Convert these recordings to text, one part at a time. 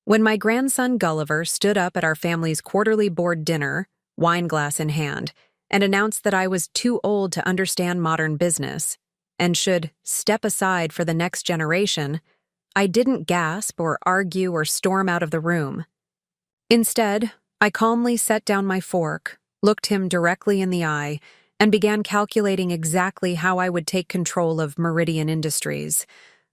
When my grandson Gulliver stood up at our family's quarterly board dinner, wine glass in hand, and announced that I was too old to understand modern business and should step aside for the next generation, I didn't gasp or argue or storm out of the room. Instead, I calmly set down my fork, looked him directly in the eye, and began calculating exactly how I would take control of Meridian Industries,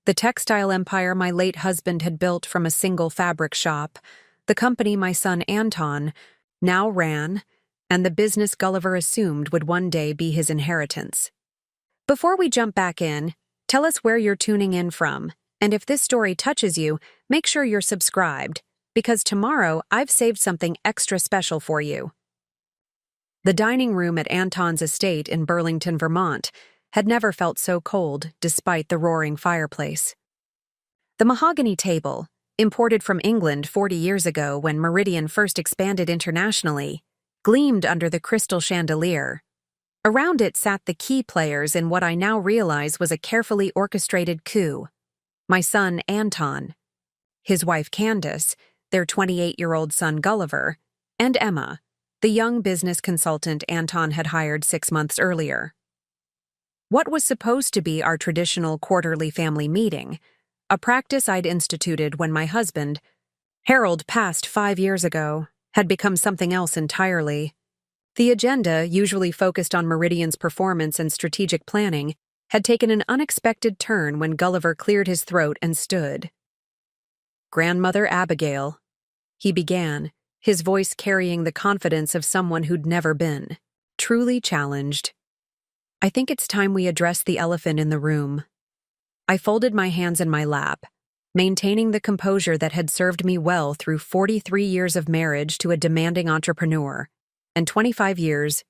the textile empire my late husband had built from a single fabric shop, the company my son Anton now ran, and the business Gulliver assumed would one day be his inheritance. Before we jump back in, tell us where you're tuning in from, and if this story touches you, make sure you're subscribed, because tomorrow I've saved something extra special for you. The dining room at Anton's estate in Burlington, Vermont, had never felt so cold despite the roaring fireplace. The mahogany table, imported from England 40 years ago when Meridian first expanded internationally, gleamed under the crystal chandelier. Around it sat the key players in what I now realize was a carefully orchestrated coup. My son Anton, his wife Candace, their 28-year-old son Gulliver, and Emma, the young business consultant Anton had hired 6 months earlier. What was supposed to be our traditional quarterly family meeting, a practice I'd instituted when my husband, Harold, passed 5 years ago, had become something else entirely. The agenda, usually focused on Meridian's performance and strategic planning, had taken an unexpected turn when Gulliver cleared his throat and stood. "Grandmother Abigail," he began, his voice carrying the confidence of someone who'd never been truly challenged. "I think it's time we address the elephant in the room." I folded my hands in my lap, maintaining the composure that had served me well through 43 years of marriage to a demanding entrepreneur, and 25 years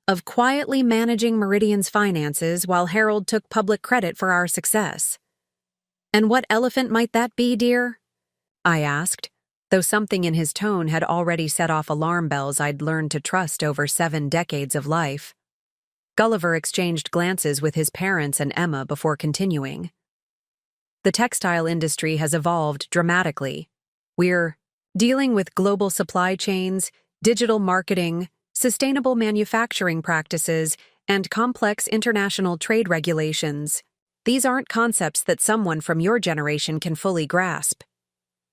of quietly managing Meridian's finances while Harold took public credit for our success. "And what elephant might that be, dear?" I asked, though something in his tone had already set off alarm bells I'd learned to trust over 7 decades of life. Gulliver exchanged glances with his parents and Emma before continuing. "The textile industry has evolved dramatically. We're dealing with global supply chains, digital marketing, sustainable manufacturing practices, and complex international trade regulations. These aren't concepts that someone from your generation can fully grasp."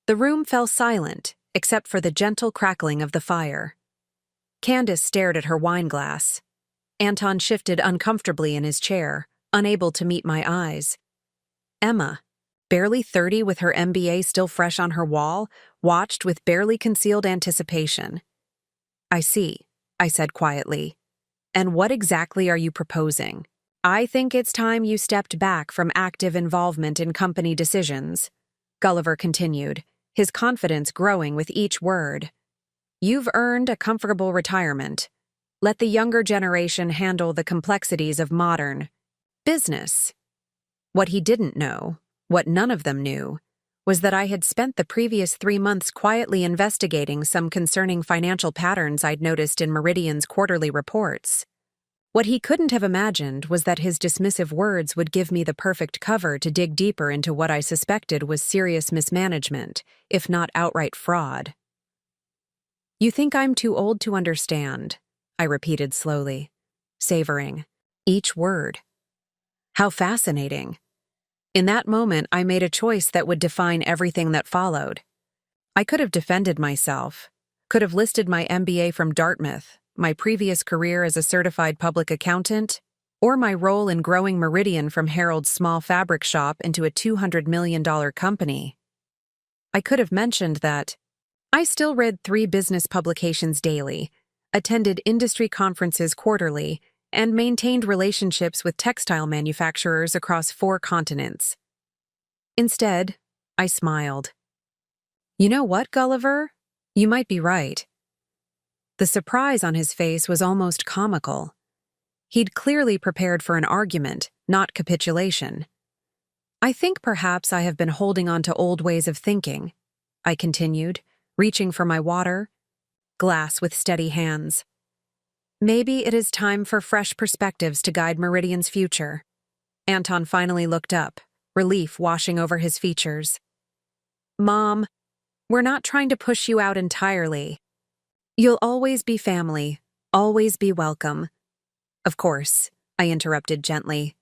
The room fell silent, except for the gentle crackling of the fire. Candace stared at her wine glass. Anton shifted uncomfortably in his chair, unable to meet my eyes. Emma, barely 30 with her MBA still fresh on her wall, watched with barely concealed anticipation. "I see," I said quietly. "And what exactly are you proposing?" "I think it's time you stepped back from active involvement in company decisions," Gulliver continued, his confidence growing with each word. "You've earned a comfortable retirement. Let the younger generation handle the complexities of modern business." What he didn't know, what none of them knew, was that I had spent the previous 3 months quietly investigating some concerning financial patterns I'd noticed in Meridian's quarterly reports. What he couldn't have imagined was that his dismissive words would give me the perfect cover to dig deeper into what I suspected was serious mismanagement, if not outright fraud. "You think I'm too old to understand," I repeated slowly, savoring each word. How fascinating. In that moment, I made a choice that would define everything that followed. I could have defended myself, could have listed my MBA from Dartmouth, my previous career as a certified public accountant, or my role in growing Meridian from Harold's small fabric shop into a $200 million company. I could have mentioned that I still read 3 business publications daily, attended industry conferences quarterly, and maintained relationships with textile manufacturers across 4 continents. Instead, I smiled. "You know what, Gulliver? You might be right." The surprise on his face was almost comical. He'd clearly prepared for an argument, not capitulation. "I think perhaps I have been holding on to old ways of thinking," I continued, reaching for my water, glass with steady hands. "Maybe it is time for fresh perspectives to guide Meridian's future." Anton finally looked up, relief washing over his features. "Mom, We're not trying to push you out entirely. You'll always be family, always be welcome. Of course, I interrupted gently.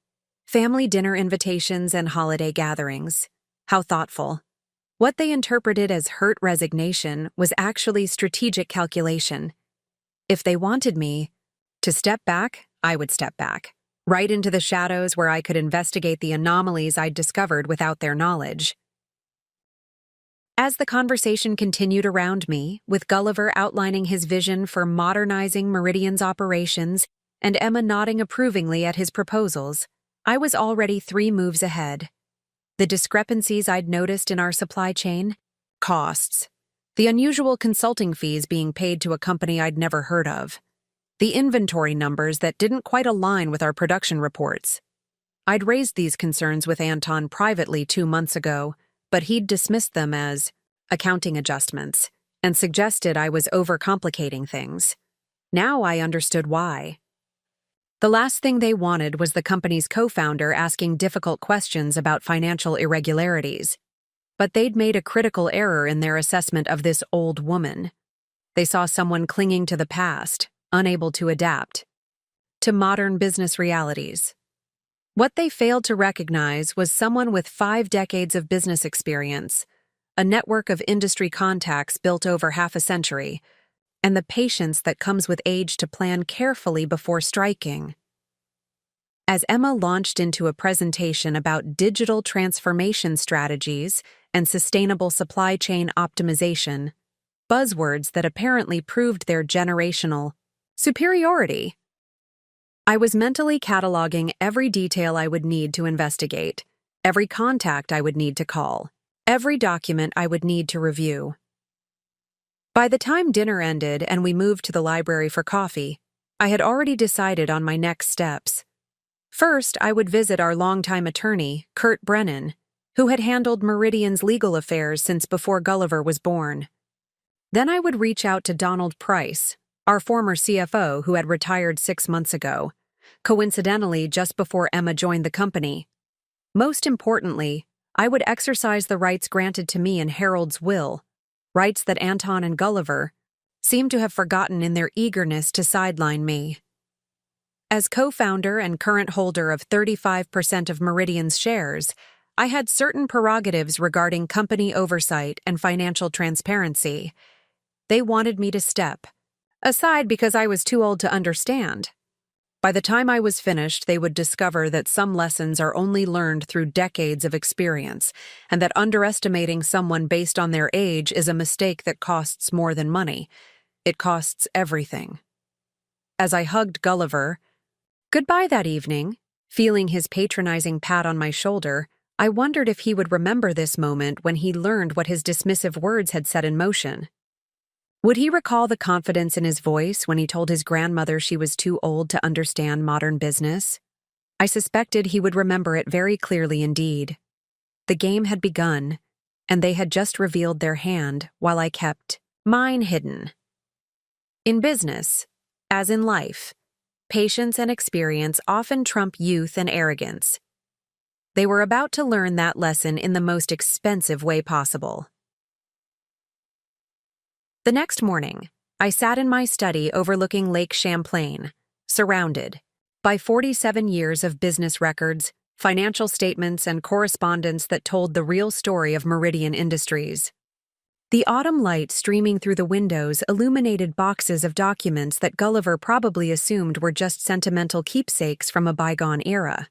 Family dinner invitations and holiday gatherings. How thoughtful. What they interpreted as hurt resignation was actually strategic calculation. If they wanted me to step back, I would step back, right into the shadows where I could investigate the anomalies I'd discovered without their knowledge. As the conversation continued around me, with Gulliver outlining his vision for modernizing Meridian's operations and Emma nodding approvingly at his proposals, I was already 3 moves ahead. The discrepancies I'd noticed in our supply chain, costs, the unusual consulting fees being paid to a company I'd never heard of, the inventory numbers that didn't quite align with our production reports. I'd raised these concerns with Anton privately 2 months ago, but he'd dismissed them as accounting adjustments and suggested I was overcomplicating things. Now I understood why. The last thing they wanted was the company's co-founder asking difficult questions about financial irregularities. But they'd made a critical error in their assessment of this old woman. They saw someone clinging to the past, unable to adapt to modern business realities. What they failed to recognize was someone with 5 decades of business experience, a network of industry contacts built over half a century, and the patience that comes with age to plan carefully before striking. As Emma launched into a presentation about digital transformation strategies and sustainable supply chain optimization, buzzwords that apparently proved their generational superiority, I was mentally cataloging every detail I would need to investigate, every contact I would need to call, every document I would need to review. By the time dinner ended and we moved to the library for coffee, I had already decided on my next steps. First, I would visit our longtime attorney, Kurt Brennan, who had handled Meridian's legal affairs since before Gulliver was born. Then I would reach out to Donald Price, our former CFO who had retired 6 months ago, coincidentally just before Emma joined the company. Most importantly, I would exercise the rights granted to me in Harold's will, rights that Anton and Gulliver seemed to have forgotten in their eagerness to sideline me. As co-founder and current holder of 35% of Meridian's shares, I had certain prerogatives regarding company oversight and financial transparency. They wanted me to step aside because I was too old to understand. By the time I was finished, they would discover that some lessons are only learned through decades of experience, and that underestimating someone based on their age is a mistake that costs more than money. It costs everything. As I hugged Gulliver goodbye that evening, feeling his patronizing pat on my shoulder, I wondered if he would remember this moment when he learned what his dismissive words had set in motion. Would he recall the confidence in his voice when he told his grandmother she was too old to understand modern business? I suspected he would remember it very clearly indeed. The game had begun, and they had just revealed their hand while I kept mine hidden. In business, as in life, patience and experience often trump youth and arrogance. They were about to learn that lesson in the most expensive way possible. The next morning, I sat in my study overlooking Lake Champlain, surrounded by 47 years of business records, financial statements, and correspondence that told the real story of Meridian Industries. The autumn light streaming through the windows illuminated boxes of documents that Gulliver probably assumed were just sentimental keepsakes from a bygone era.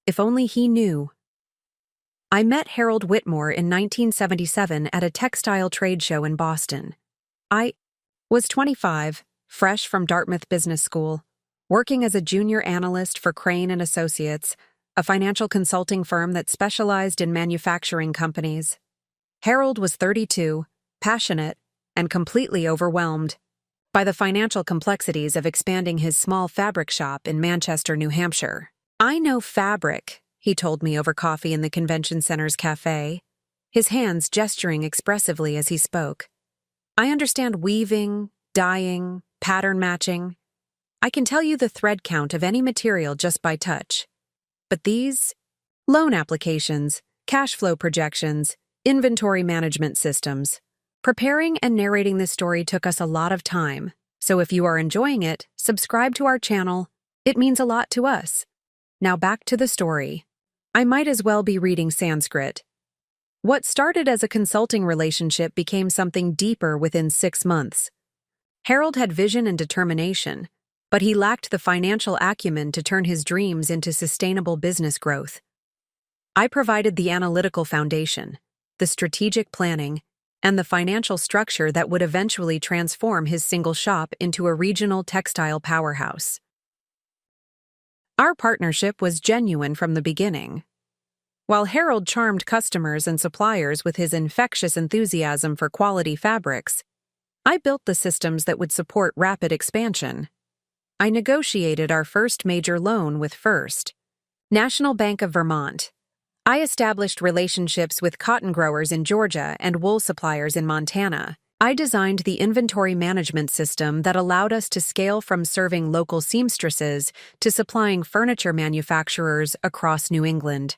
If only he knew. I met Harold Whitmore in 1977 at a textile trade show in Boston. I was 25, fresh from Dartmouth Business School, working as a junior analyst for Crane & Associates, a financial consulting firm that specialized in manufacturing companies. Harold was 32, passionate, and completely overwhelmed by the financial complexities of expanding his small fabric shop in Manchester, New Hampshire. "I know fabric," he told me over coffee in the convention center's cafe, his hands gesturing expressively as he spoke. "I understand weaving, dyeing, pattern matching. I can tell you the thread count of any material just by touch. But these loan applications, cash flow projections, inventory management systems, Preparing and narrating this story took us a lot of time, so if you are enjoying it, subscribe to our channel. It means a lot to us. Now back to the story. I might as well be reading Sanskrit. What started as a consulting relationship became something deeper within 6 months. Harold had vision and determination, but he lacked the financial acumen to turn his dreams into sustainable business growth. I provided the analytical foundation, the strategic planning, and the financial structure that would eventually transform his single shop into a regional textile powerhouse. Our partnership was genuine from the beginning. While Harold charmed customers and suppliers with his infectious enthusiasm for quality fabrics, I built the systems that would support rapid expansion. I negotiated our first major loan with First National Bank of Vermont. I established relationships with cotton growers in Georgia and wool suppliers in Montana. I designed the inventory management system that allowed us to scale from serving local seamstresses to supplying furniture manufacturers across New England.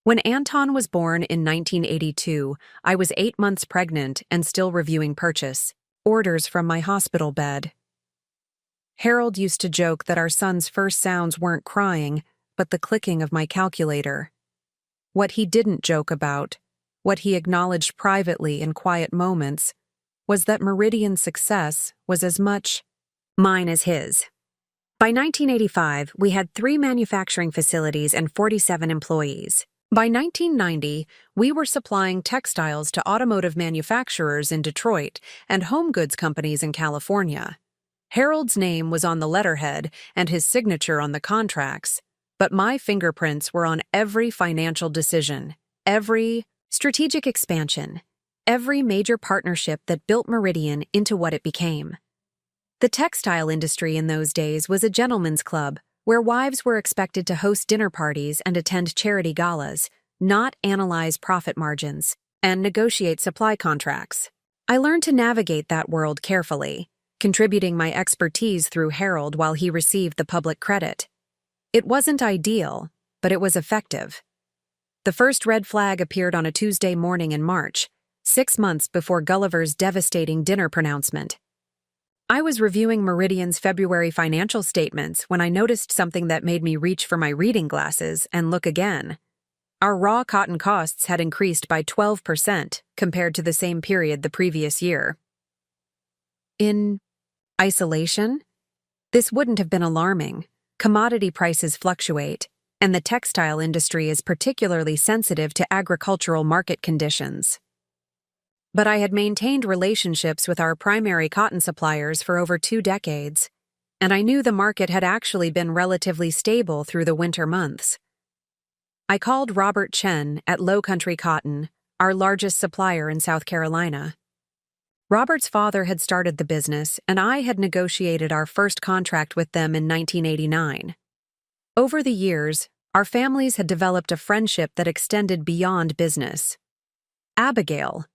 When Anton was born in 1982, I was 8 months pregnant and still reviewing purchase orders from my hospital bed. Harold used to joke that our son's first sounds weren't crying, but the clicking of my calculator. What he didn't joke about, what he acknowledged privately in quiet moments, was that Meridian's success was as much mine as his. By 1985, we had 3 manufacturing facilities and 47 employees. By 1990, we were supplying textiles to automotive manufacturers in Detroit and home goods companies in California. Harold's name was on the letterhead and his signature on the contracts, but my fingerprints were on every financial decision, every strategic expansion, every major partnership that built Meridian into what it became. The textile industry in those days was a gentleman's club, where wives were expected to host dinner parties and attend charity galas, not analyze profit margins, and negotiate supply contracts. I learned to navigate that world carefully, contributing my expertise through Harold while he received the public credit. It wasn't ideal, but it was effective. The first red flag appeared on a Tuesday morning in March, 6 months before Gulliver's devastating dinner pronouncement. I was reviewing Meridian's February financial statements when I noticed something that made me reach for my reading glasses and look again. Our raw cotton costs had increased by 12% compared to the same period the previous year. In isolation, this wouldn't have been alarming. Commodity prices fluctuate, and the textile industry is particularly sensitive to agricultural market conditions. But I had maintained relationships with our primary cotton suppliers for over 2 decades, and I knew the market had actually been relatively stable through the winter months. I called Robert Chen at Low Country Cotton, our largest supplier in South Carolina. Robert's father had started the business, and I had negotiated our first contract with them in 1989. Over the years, our families had developed a friendship that extended beyond business. Abigail.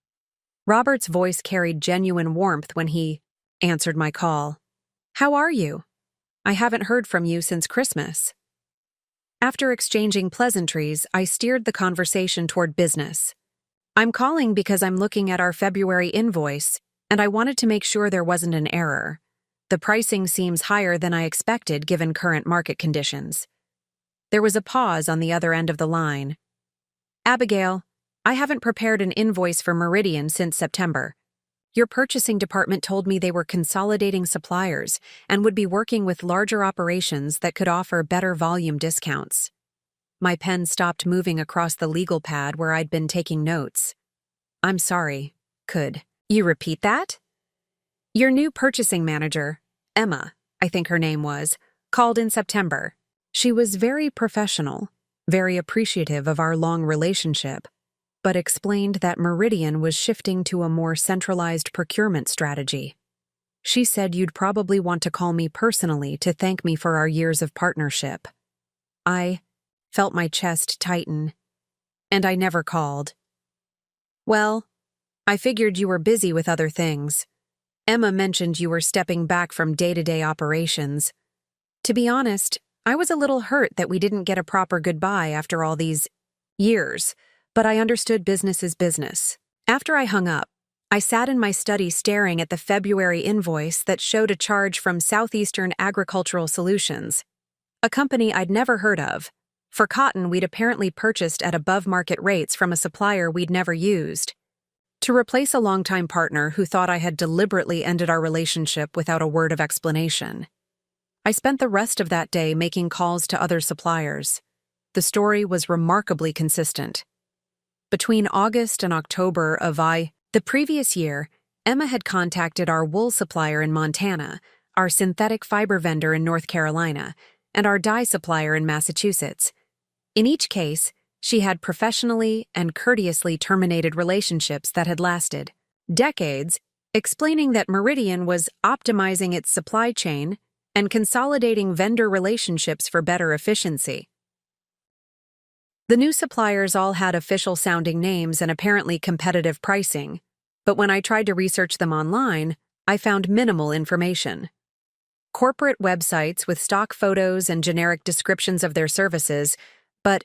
Robert's voice carried genuine warmth when he answered my call. "How are you? I haven't heard from you since Christmas." After exchanging pleasantries, I steered the conversation toward business. "I'm calling because I'm looking at our February invoice, and I wanted to make sure there wasn't an error. The pricing seems higher than I expected given current market conditions." There was a pause on the other end of the line. "Abigail, I haven't prepared an invoice for Meridian since September. Your purchasing department told me they were consolidating suppliers and would be working with larger operations that could offer better volume discounts." My pen stopped moving across the legal pad where I'd been taking notes. "I'm sorry. Could you repeat that?" "Your new purchasing manager, Emma, I think her name was, called in September. She was very professional, very appreciative of our long relationship, but explained that Meridian was shifting to a more centralized procurement strategy. She said you'd probably want to call me personally to thank me for our years of partnership." I felt my chest tighten, and I never called. "Well, I figured you were busy with other things. Emma mentioned you were stepping back from day-to-day operations. To be honest, I was a little hurt that we didn't get a proper goodbye after all these years, but I understood business is business." After I hung up, I sat in my study staring at the February invoice that showed a charge from Southeastern Agricultural Solutions, a company I'd never heard of, for cotton we'd apparently purchased at above-market rates from a supplier we'd never used. To replace a longtime partner who thought I had deliberately ended our relationship without a word of explanation. I spent the rest of that day making calls to other suppliers. The story was remarkably consistent. Between August and October of the previous year, Emma had contacted our wool supplier in Montana, our synthetic fiber vendor in North Carolina, and our dye supplier in Massachusetts. In each case, she had professionally and courteously terminated relationships that had lasted decades, explaining that Meridian was optimizing its supply chain and consolidating vendor relationships for better efficiency. The new suppliers all had official-sounding names and apparently competitive pricing, but when I tried to research them online, I found minimal information. Corporate websites with stock photos and generic descriptions of their services, but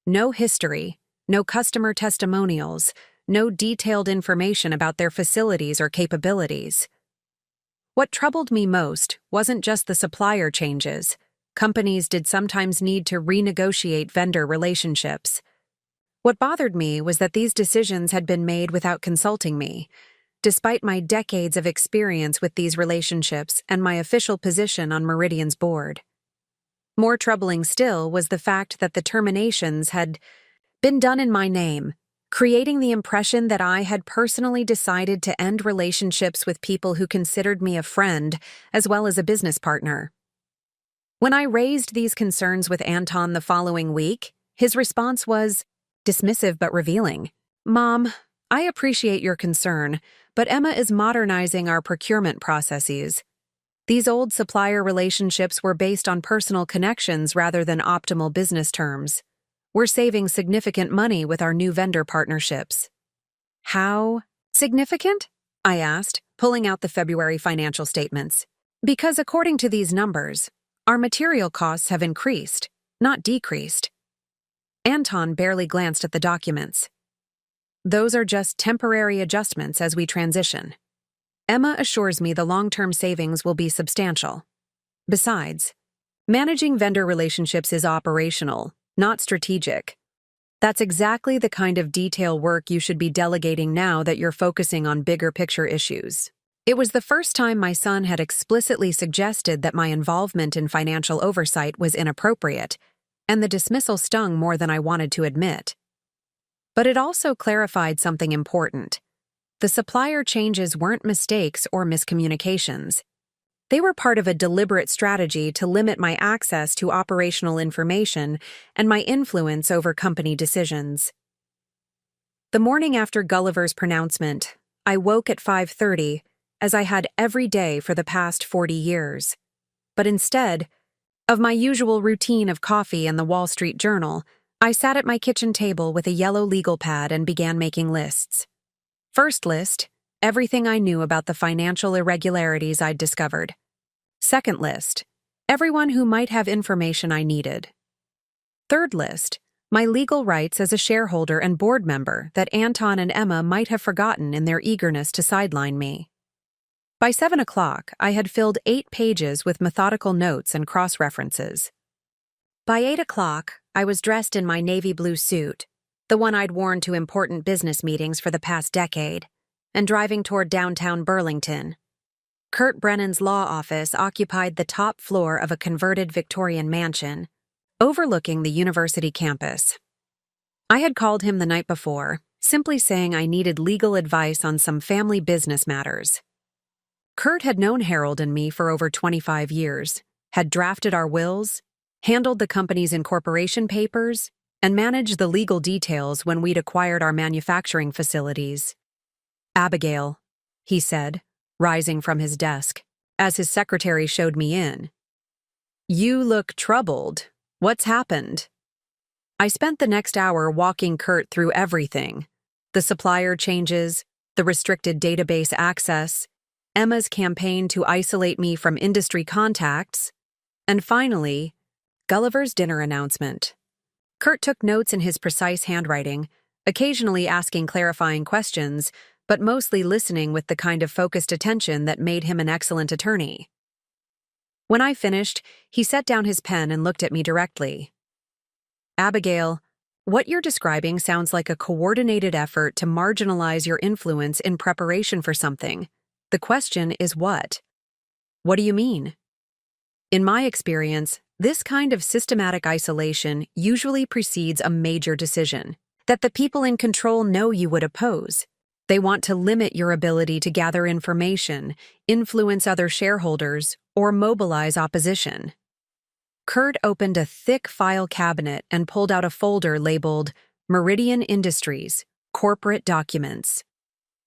no history, no customer testimonials, no detailed information about their facilities or capabilities. What troubled me most wasn't just the supplier changes. Companies did sometimes need to renegotiate vendor relationships. What bothered me was that these decisions had been made without consulting me, despite my decades of experience with these relationships and my official position on Meridian's board. More troubling still was the fact that the terminations had been done in my name, creating the impression that I had personally decided to end relationships with people who considered me a friend as well as a business partner. When I raised these concerns with Anton the following week, his response was dismissive but revealing. "Mom, I appreciate your concern, but Emma is modernizing our procurement processes. These old supplier relationships were based on personal connections rather than optimal business terms. We're saving significant money with our new vendor partnerships." "How significant?" I asked, pulling out the February financial statements. "Because according to these numbers, our material costs have increased, not decreased." Anton barely glanced at the documents. "Those are just temporary adjustments as we transition. Emma assures me the long-term savings will be substantial. Besides, managing vendor relationships is operational, not strategic. That's exactly the kind of detail work you should be delegating now that you're focusing on bigger picture issues." It was the first time my son had explicitly suggested that my involvement in financial oversight was inappropriate, and the dismissal stung more than I wanted to admit. But it also clarified something important. The supplier changes weren't mistakes or miscommunications. They were part of a deliberate strategy to limit my access to operational information and my influence over company decisions. The morning after Gulliver's pronouncement, I woke at 5:30, as I had every day for the past 40 years. But instead of my usual routine of coffee and the Wall Street Journal, I sat at my kitchen table with a yellow legal pad and began making lists. First list, everything I knew about the financial irregularities I'd discovered. Second list, everyone who might have information I needed. Third list, my legal rights as a shareholder and board member that Anton and Emma might have forgotten in their eagerness to sideline me. By 7 o'clock, I had filled 8 pages with methodical notes and cross-references. By 8 o'clock, I was dressed in my navy blue suit, the one I'd worn to important business meetings for the past decade, and driving toward downtown Burlington. Kurt Brennan's law office occupied the top floor of a converted Victorian mansion, overlooking the university campus. I had called him the night before, simply saying I needed legal advice on some family business matters. Kurt had known Harold and me for over 25 years, had drafted our wills, handled the company's incorporation papers, and managed the legal details when we'd acquired our manufacturing facilities. "Abigail," he said, rising from his desk, as his secretary showed me in. "You look troubled. What's happened?" I spent the next hour walking Kurt through everything: the supplier changes, the restricted database access, Emma's campaign to isolate me from industry contacts, and finally, Gulliver's dinner announcement. Kurt took notes in his precise handwriting, occasionally asking clarifying questions, but mostly listening with the kind of focused attention that made him an excellent attorney. When I finished, he set down his pen and looked at me directly. Abigail, what you're describing sounds like a coordinated effort to marginalize your influence in preparation for something. The question is what? What do you mean? In my experience, this kind of systematic isolation usually precedes a major decision that the people in control know you would oppose. They want to limit your ability to gather information, influence other shareholders, or mobilize opposition. Kurt opened a thick file cabinet and pulled out a folder labeled Meridian Industries, Corporate Documents.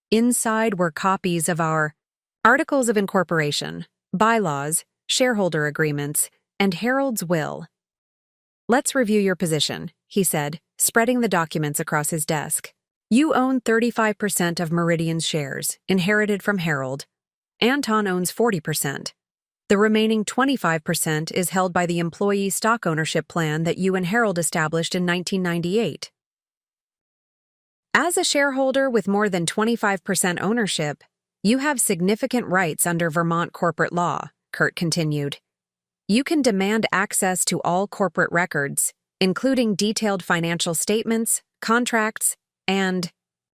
Inside were copies of our Articles of Incorporation, bylaws, shareholder agreements, and Harold's will. Let's review your position, he said, spreading the documents across his desk. You own 35% of Meridian's shares, inherited from Harold. Anton owns 40%. The remaining 25% is held by the employee stock ownership plan that you and Harold established in 1998. As a shareholder with more than 25% ownership, you have significant rights under Vermont corporate law, Kurt continued. You can demand access to all corporate records, including detailed financial statements, contracts, and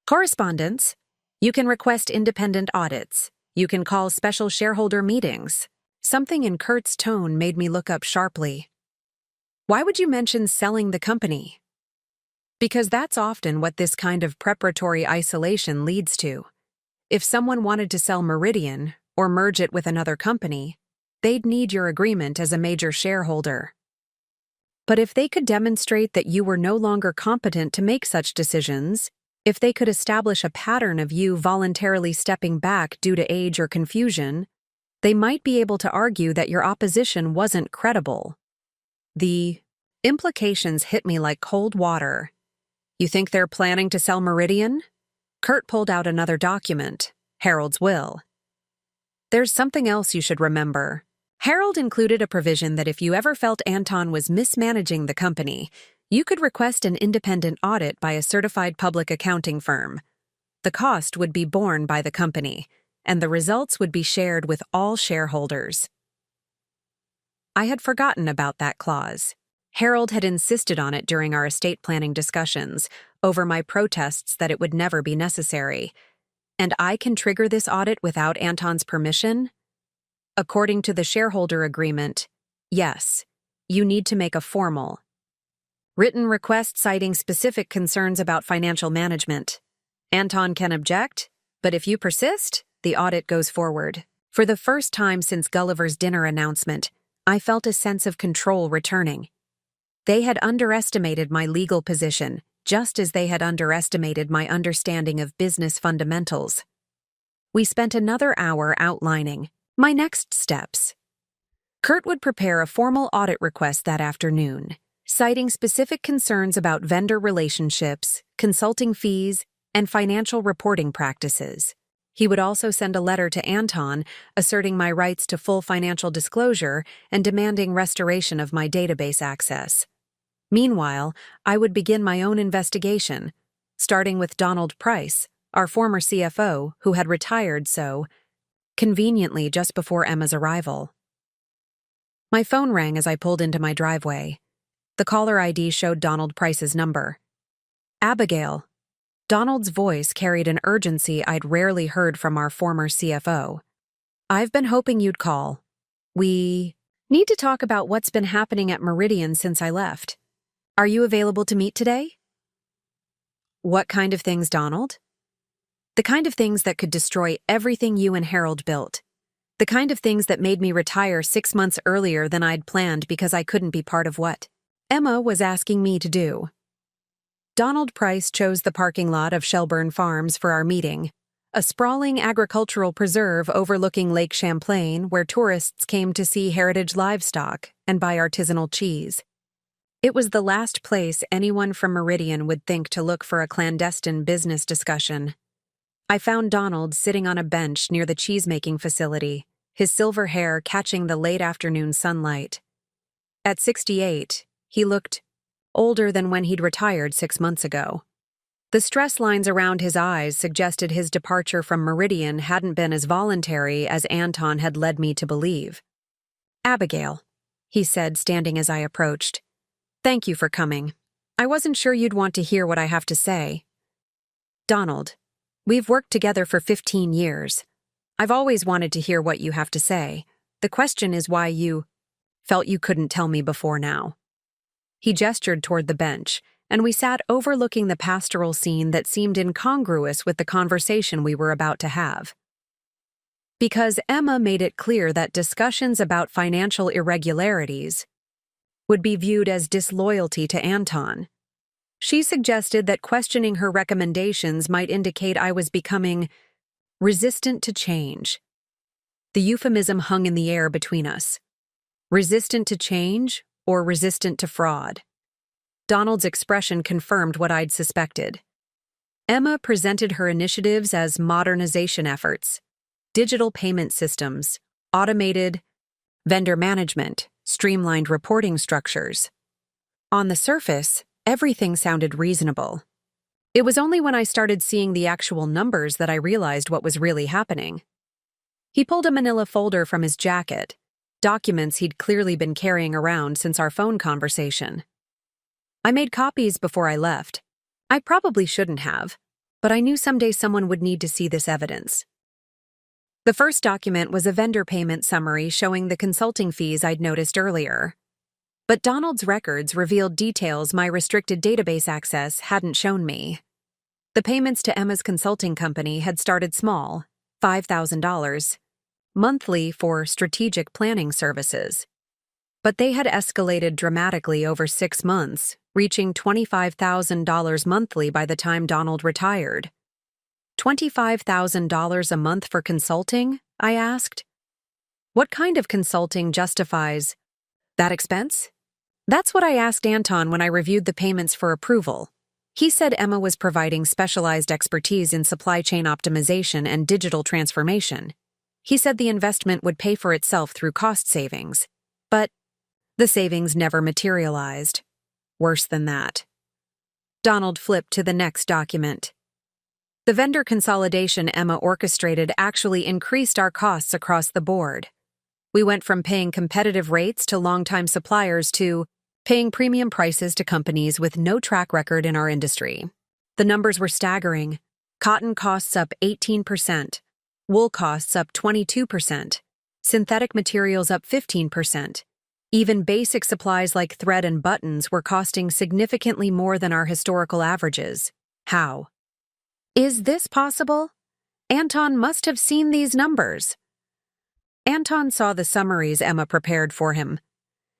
correspondence. You can request independent audits. You can call special shareholder meetings. Something in Kurt's tone made me look up sharply. Why would you mention selling the company? Because that's often what this kind of preparatory isolation leads to. If someone wanted to sell Meridian or merge it with another company, they'd need your agreement as a major shareholder. But if they could demonstrate that you were no longer competent to make such decisions, if they could establish a pattern of you voluntarily stepping back due to age or confusion, they might be able to argue that your opposition wasn't credible. The implications hit me like cold water. You think they're planning to sell Meridian? Kurt pulled out another document, Harold's will. There's something else you should remember. Harold included a provision that if you ever felt Anton was mismanaging the company, you could request an independent audit by a certified public accounting firm. The cost would be borne by the company, and the results would be shared with all shareholders. I had forgotten about that clause. Harold had insisted on it during our estate planning discussions, over my protests that it would never be necessary. And I can trigger this audit without Anton's permission? According to the shareholder agreement, yes, you need to make a formal, written request citing specific concerns about financial management. Anton can object, but if you persist, the audit goes forward. For the first time since Gulliver's dinner announcement, I felt a sense of control returning. They had underestimated my legal position, just as they had underestimated my understanding of business fundamentals. We spent another hour outlining my next steps. Kurt would prepare a formal audit request that afternoon, citing specific concerns about vendor relationships, consulting fees, and financial reporting practices. He would also send a letter to Anton asserting my rights to full financial disclosure and demanding restoration of my database access. Meanwhile, I would begin my own investigation, starting with Donald Price, our former CFO, who had retired conveniently just before Emma's arrival. My phone rang as I pulled into my driveway. The caller ID showed Donald Price's number. Abigail. Donald's voice carried an urgency I'd rarely heard from our former CFO. I've been hoping you'd call. We need to talk about what's been happening at Meridian since I left. Are you available to meet today? What kind of things, Donald? The kind of things that could destroy everything you and Harold built. The kind of things that made me retire 6 months earlier than I'd planned because I couldn't be part of what Emma was asking me to do. Donald Price chose the parking lot of Shelburne Farms for our meeting, a sprawling agricultural preserve overlooking Lake Champlain where tourists came to see heritage livestock and buy artisanal cheese. It was the last place anyone from Meridian would think to look for a clandestine business discussion. I found Donald sitting on a bench near the cheesemaking facility, his silver hair catching the late afternoon sunlight. At 68, he looked older than when he'd retired 6 months ago. The stress lines around his eyes suggested his departure from Meridian hadn't been as voluntary as Anton had led me to believe. "Abigail," he said, standing as I approached. "Thank you for coming. I wasn't sure you'd want to hear what I have to say." "Donald, we've worked together for 15 years. I've always wanted to hear what you have to say. The question is why you felt you couldn't tell me before now." He gestured toward the bench, and we sat overlooking the pastoral scene that seemed incongruous with the conversation we were about to have. Because Emma made it clear that discussions about financial irregularities would be viewed as disloyalty to Anton. She suggested that questioning her recommendations might indicate I was becoming resistant to change. The euphemism hung in the air between us. Resistant to change or resistant to fraud? Donald's expression confirmed what I'd suspected. Emma presented her initiatives as modernization efforts, digital payment systems, automated vendor management, streamlined reporting structures. On the surface, everything sounded reasonable. It was only when I started seeing the actual numbers that I realized what was really happening. He pulled a manila folder from his jacket, documents he'd clearly been carrying around since our phone conversation. I made copies before I left. I probably shouldn't have, but I knew someday someone would need to see this evidence. The first document was a vendor payment summary showing the consulting fees I'd noticed earlier. But Donald's records revealed details my restricted database access hadn't shown me. The payments to Emma's consulting company had started small, $5,000, monthly for strategic planning services. But they had escalated dramatically over 6 months, reaching $25,000 monthly by the time Donald retired. $25,000 a month for consulting? I asked. What kind of consulting justifies that expense? That's what I asked Anton when I reviewed the payments for approval. He said Emma was providing specialized expertise in supply chain optimization and digital transformation. He said the investment would pay for itself through cost savings. But the savings never materialized. Worse than that. Donald flipped to the next document. The vendor consolidation Emma orchestrated actually increased our costs across the board. We went from paying competitive rates to longtime suppliers to paying premium prices to companies with no track record in our industry. The numbers were staggering. Cotton costs up 18%, wool costs up 22%, synthetic materials up 15%. Even basic supplies like thread and buttons were costing significantly more than our historical averages. How? Is this possible? Anton must have seen these numbers. Anton saw the summaries Emma prepared for him.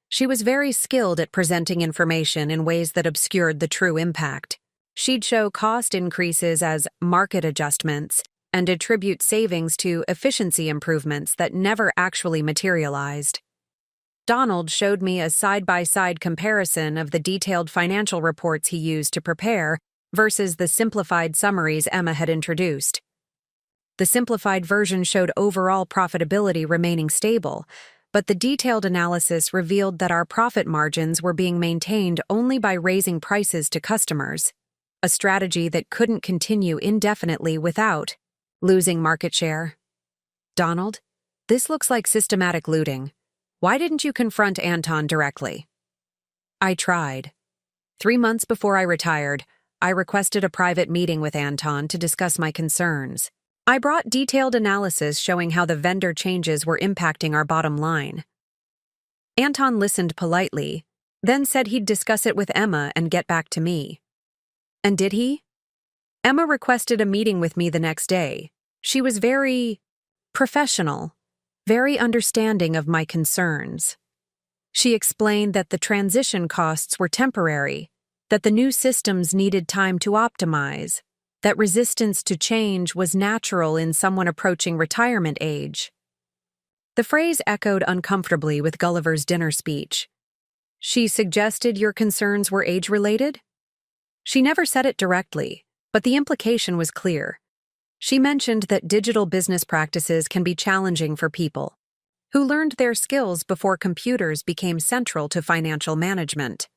She was very skilled at presenting information in ways that obscured the true impact. She'd show cost increases as market adjustments and attribute savings to efficiency improvements that never actually materialized. Donald showed me a side-by-side comparison of the detailed financial reports he used to prepare versus the simplified summaries Emma had introduced. The simplified version showed overall profitability remaining stable, but the detailed analysis revealed that our profit margins were being maintained only by raising prices to customers, a strategy that couldn't continue indefinitely without losing market share. "Donald, this looks like systematic looting. Why didn't you confront Anton directly?" I tried. 3 months before I retired, I requested a private meeting with Anton to discuss my concerns. I brought detailed analysis showing how the vendor changes were impacting our bottom line. Anton listened politely, then said he'd discuss it with Emma and get back to me. And did he? Emma requested a meeting with me the next day. She was very professional, very understanding of my concerns. She explained that the transition costs were temporary, that the new systems needed time to optimize, that resistance to change was natural in someone approaching retirement age. The phrase echoed uncomfortably with Gulliver's dinner speech. She suggested your concerns were age-related? She never said it directly, but the implication was clear. She mentioned that digital business practices can be challenging for people who learned their skills before computers became central to financial management.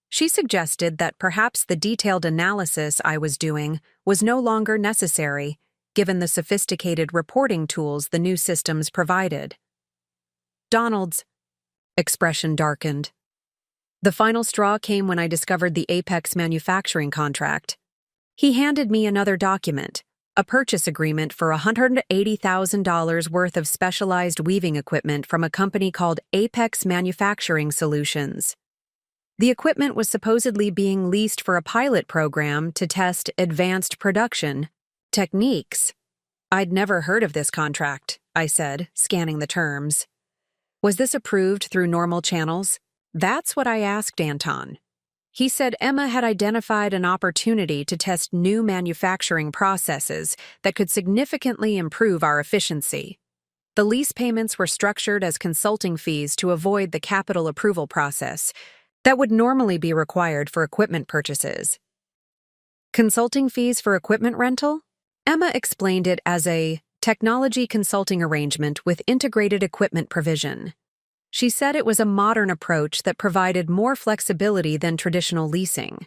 She suggested that perhaps the detailed analysis I was doing was no longer necessary, given the sophisticated reporting tools the new systems provided. Donald's expression darkened. The final straw came when I discovered the Apex manufacturing contract. He handed me another document, a purchase agreement for $180,000 worth of specialized weaving equipment from a company called Apex Manufacturing Solutions. The equipment was supposedly being leased for a pilot program to test advanced production techniques. I'd never heard of this contract, I said, scanning the terms. Was this approved through normal channels? That's what I asked Anton. He said Emma had identified an opportunity to test new manufacturing processes that could significantly improve our efficiency. The lease payments were structured as consulting fees to avoid the capital approval process that would normally be required for equipment purchases. Consulting fees for equipment rental? Emma explained it as a technology consulting arrangement with integrated equipment provision. She said it was a modern approach that provided more flexibility than traditional leasing.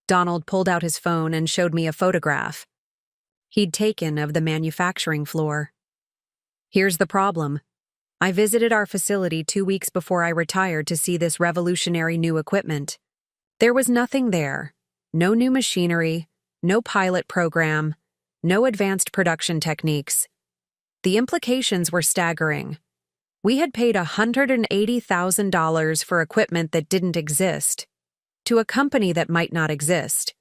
Donald pulled out his phone and showed me a photograph he'd taken of the manufacturing floor. Here's the problem. I visited our facility 2 weeks before I retired to see this revolutionary new equipment. There was nothing there. No new machinery, no pilot program, no advanced production techniques. The implications were staggering. We had paid $180,000 for equipment that didn't exist, to a company that might not exist,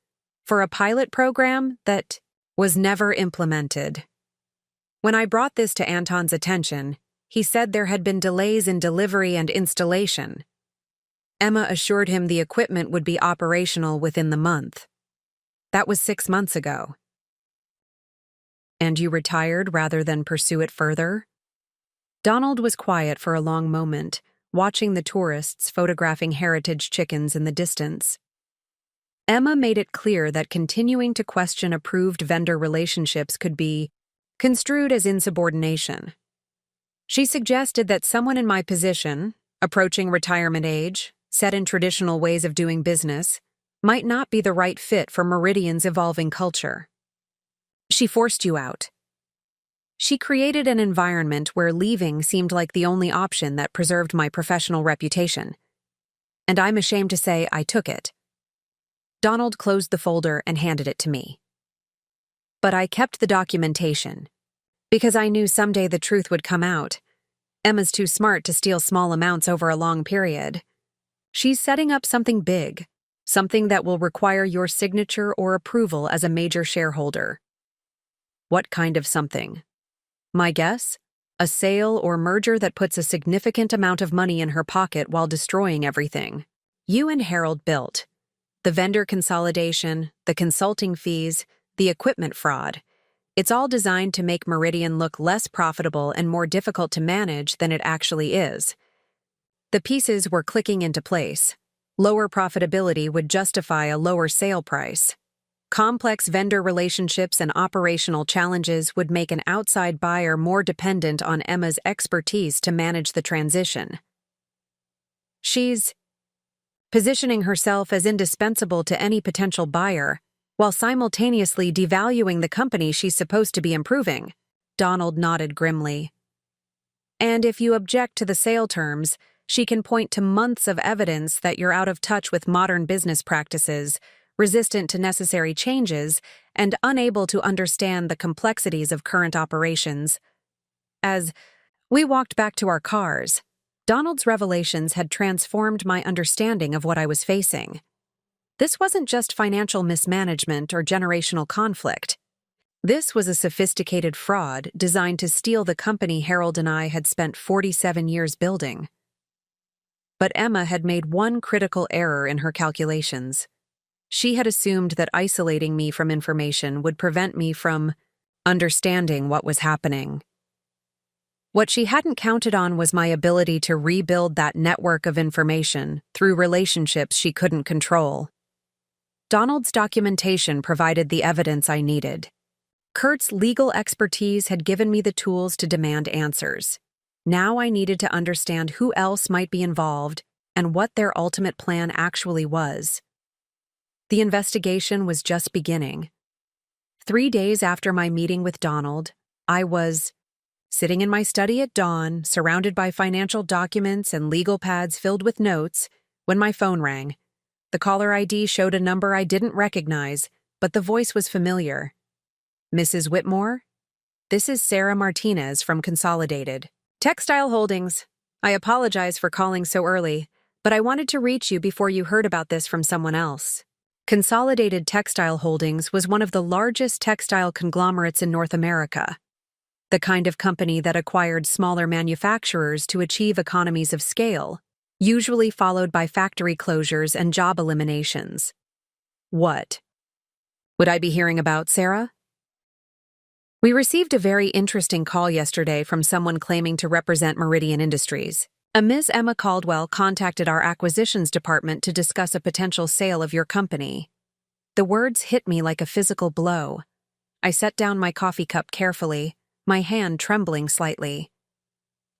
for a pilot program that was never implemented. When I brought this to Anton's attention, he said there had been delays in delivery and installation. Emma assured him the equipment would be operational within the month. That was 6 months ago. And you retired rather than pursue it further? Donald was quiet for a long moment, watching the tourists photographing heritage chickens in the distance. Emma made it clear that continuing to question approved vendor relationships could be construed as insubordination. She suggested that someone in my position, approaching retirement age, set in traditional ways of doing business, might not be the right fit for Meridian's evolving culture. She forced you out. She created an environment where leaving seemed like the only option that preserved my professional reputation. And I'm ashamed to say I took it. Donald closed the folder and handed it to me. But I kept the documentation, because I knew someday the truth would come out. Emma's too smart to steal small amounts over a long period. She's setting up something big, something that will require your signature or approval as a major shareholder. What kind of something? My guess? A sale or merger that puts a significant amount of money in her pocket while destroying everything. You and Harold built. The vendor consolidation, the consulting fees, the equipment fraud. It's all designed to make Meridian look less profitable and more difficult to manage than it actually is. The pieces were clicking into place. Lower profitability would justify a lower sale price. Complex vendor relationships and operational challenges would make an outside buyer more dependent on Emma's expertise to manage the transition. She's positioning herself as indispensable to any potential buyer, while simultaneously devaluing the company she's supposed to be improving. Donald nodded grimly. And if you object to the sale terms, she can point to months of evidence that you're out of touch with modern business practices, resistant to necessary changes, and unable to understand the complexities of current operations. As we walked back to our cars, Donald's revelations had transformed my understanding of what I was facing. This wasn't just financial mismanagement or generational conflict. This was a sophisticated fraud designed to steal the company Harold and I had spent 47 years building. But Emma had made one critical error in her calculations. She had assumed that isolating me from information would prevent me from understanding what was happening. What she hadn't counted on was my ability to rebuild that network of information through relationships she couldn't control. Donald's documentation provided the evidence I needed. Kurt's legal expertise had given me the tools to demand answers. Now I needed to understand who else might be involved and what their ultimate plan actually was. The investigation was just beginning. 3 days after my meeting with Donald, I was sitting in my study at dawn, surrounded by financial documents and legal pads filled with notes, when my phone rang. The caller ID showed a number I didn't recognize, but the voice was familiar. Mrs. Whitmore? This is Sarah Martinez from Consolidated Textile Holdings. I apologize for calling so early, but I wanted to reach you before you heard about this from someone else. Consolidated Textile Holdings was one of the largest textile conglomerates in North America, the kind of company that acquired smaller manufacturers to achieve economies of scale, usually followed by factory closures and job eliminations. What would I be hearing about, Sarah? We received a very interesting call yesterday from someone claiming to represent Meridian Industries. A Ms. Emma Caldwell contacted our acquisitions department to discuss a potential sale of your company. The words hit me like a physical blow. I set down my coffee cup carefully, my hand trembling slightly.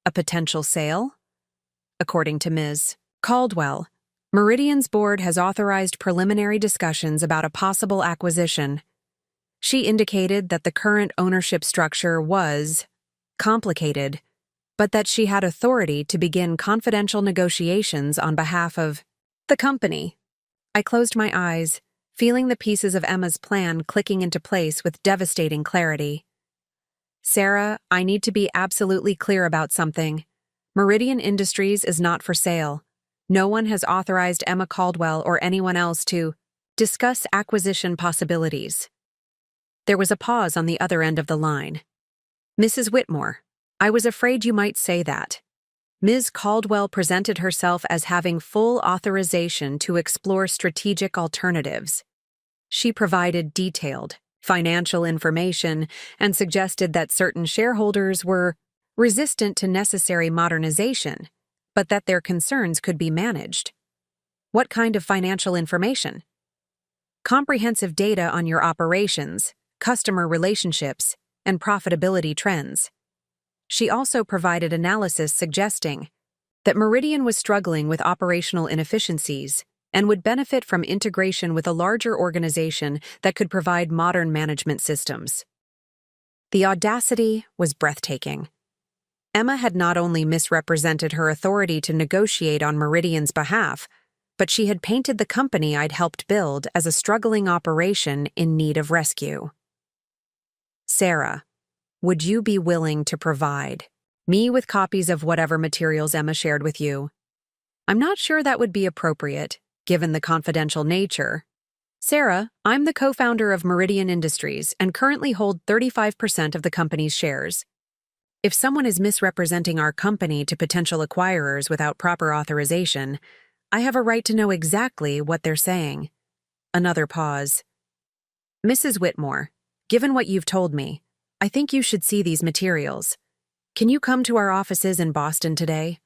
A potential sale? According to Ms. Caldwell, Meridian's board has authorized preliminary discussions about a possible acquisition. She indicated that the current ownership structure was complicated, but that she had authority to begin confidential negotiations on behalf of the company. I closed my eyes, feeling the pieces of Emma's plan clicking into place with devastating clarity. Sarah, I need to be absolutely clear about something. Meridian Industries is not for sale. No one has authorized Emma Caldwell or anyone else to discuss acquisition possibilities. There was a pause on the other end of the line. Mrs. Whitmore, I was afraid you might say that. Ms. Caldwell presented herself as having full authorization to explore strategic alternatives. She provided detailed financial information and suggested that certain shareholders were resistant to necessary modernization, but that their concerns could be managed. What kind of financial information? Comprehensive data on your operations, customer relationships, and profitability trends. She also provided analysis suggesting that Meridian was struggling with operational inefficiencies and would benefit from integration with a larger organization that could provide modern management systems. The audacity was breathtaking. Emma had not only misrepresented her authority to negotiate on Meridian's behalf, but she had painted the company I'd helped build as a struggling operation in need of rescue. Sarah, would you be willing to provide me with copies of whatever materials Emma shared with you? I'm not sure that would be appropriate, given the confidential nature. Sarah, I'm the co-founder of Meridian Industries and currently hold 35% of the company's shares. If someone is misrepresenting our company to potential acquirers without proper authorization, I have a right to know exactly what they're saying. Another pause. Mrs. Whitmore, given what you've told me, I think you should see these materials. Can you come to our offices in Boston today?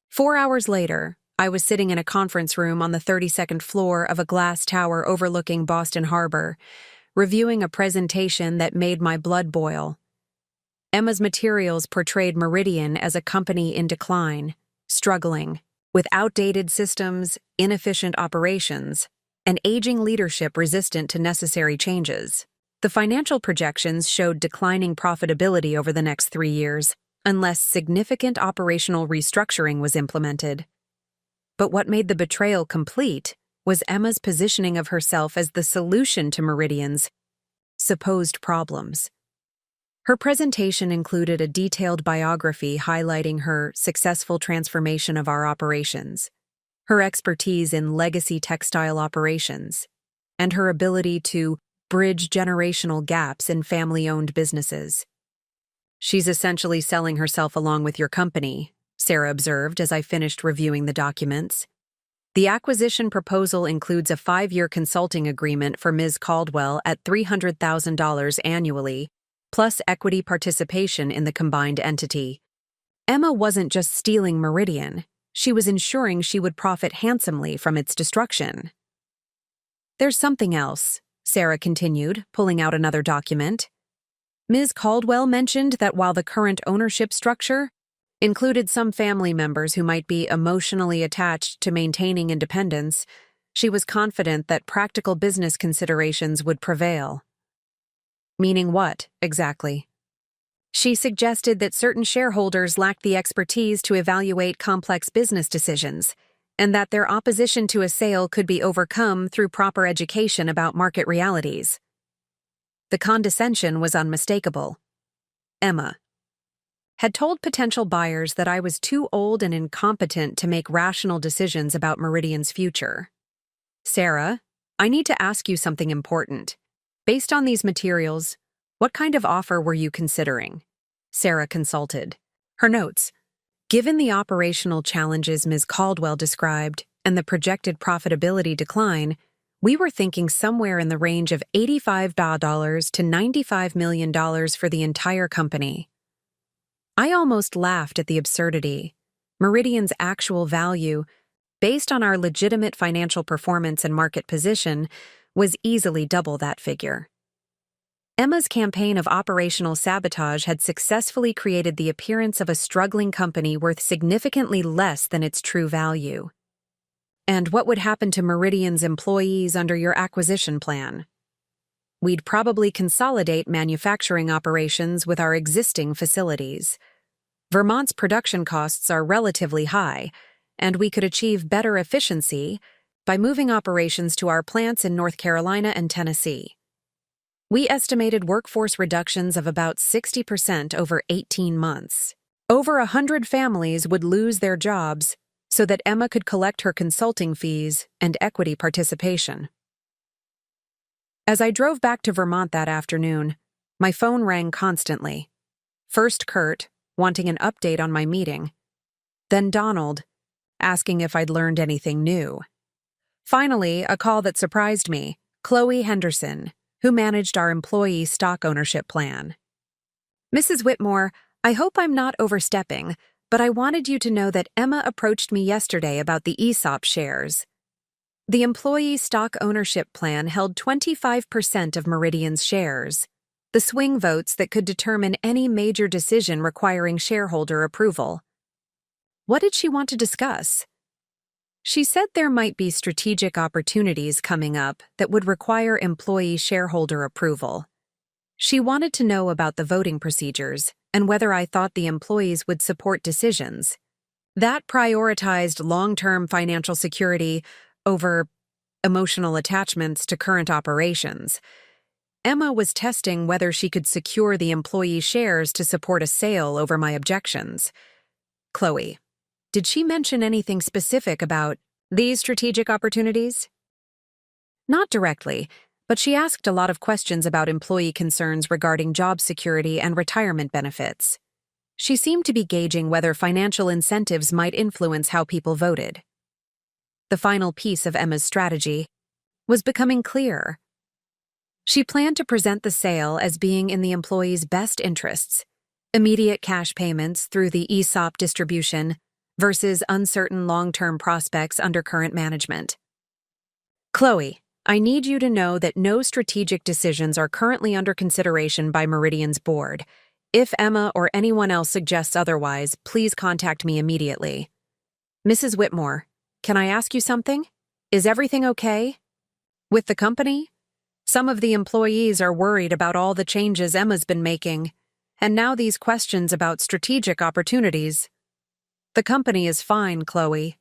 4 hours later, I was sitting in a conference room on the 32nd floor of a glass tower overlooking Boston Harbor, reviewing a presentation that made my blood boil. Emma's materials portrayed Meridian as a company in decline, struggling with outdated systems, inefficient operations, and aging leadership resistant to necessary changes. The financial projections showed declining profitability over the next 3 years, unless significant operational restructuring was implemented. But what made the betrayal complete was Emma's positioning of herself as the solution to Meridian's supposed problems. Her presentation included a detailed biography highlighting her successful transformation of our operations, her expertise in legacy textile operations, and her ability to bridge generational gaps in family-owned businesses. She's essentially selling herself along with your company, Sarah observed as I finished reviewing the documents. The acquisition proposal includes a 5-year consulting agreement for Ms. Caldwell at $300,000 annually, plus equity participation in the combined entity. Emma wasn't just stealing Meridian, she was ensuring she would profit handsomely from its destruction. There's something else, Sarah continued, pulling out another document. Ms. Caldwell mentioned that while the current ownership structure included some family members who might be emotionally attached to maintaining independence, she was confident that practical business considerations would prevail. Meaning what, exactly? She suggested that certain shareholders lacked the expertise to evaluate complex business decisions, and that their opposition to a sale could be overcome through proper education about market realities. The condescension was unmistakable. Emma had told potential buyers that I was too old and incompetent to make rational decisions about Meridian's future. Sarah, I need to ask you something important. Based on these materials, what kind of offer were you considering? Sarah consulted. Her notes. Given the operational challenges Ms. Caldwell described and the projected profitability decline, we were thinking somewhere in the range of $85 to $95 million for the entire company. I almost laughed at the absurdity. Meridian's actual value, based on our legitimate financial performance and market position, was easily double that figure. Emma's campaign of operational sabotage had successfully created the appearance of a struggling company worth significantly less than its true value. And what would happen to Meridian's employees under your acquisition plan? We'd probably consolidate manufacturing operations with our existing facilities. Vermont's production costs are relatively high, and we could achieve better efficiency by moving operations to our plants in North Carolina and Tennessee. We estimated workforce reductions of about 60% over 18 months. Over 100 families would lose their jobs so that Emma could collect her consulting fees and equity participation. As I drove back to Vermont that afternoon, my phone rang constantly. First Kurt, wanting an update on my meeting. Then Donald, asking if I'd learned anything new. Finally, a call that surprised me, Chloe Henderson, who managed our employee stock ownership plan. Mrs. Whitmore, I hope I'm not overstepping, but I wanted you to know that Emma approached me yesterday about the ESOP shares. The employee stock ownership plan held 25% of Meridian's shares, the swing votes that could determine any major decision requiring shareholder approval. What did she want to discuss? She said there might be strategic opportunities coming up that would require employee shareholder approval. She wanted to know about the voting procedures and whether I thought the employees would support decisions. That prioritized long-term financial security over emotional attachments to current operations. Emma was testing whether she could secure the employee shares to support a sale over my objections. Chloe, did she mention anything specific about these strategic opportunities? Not directly, but she asked a lot of questions about employee concerns regarding job security and retirement benefits. She seemed to be gauging whether financial incentives might influence how people voted. The final piece of Emma's strategy was becoming clear. She planned to present the sale as being in the employee's best interests, immediate cash payments through the ESOP distribution versus uncertain long-term prospects under current management. Chloe, I need you to know that no strategic decisions are currently under consideration by Meridian's board. If Emma or anyone else suggests otherwise, please contact me immediately. Mrs. Whitmore, can I ask you something? Is everything okay? With the company? Some of the employees are worried about all the changes Emma's been making, and now these questions about strategic opportunities. The company is fine, Chloe,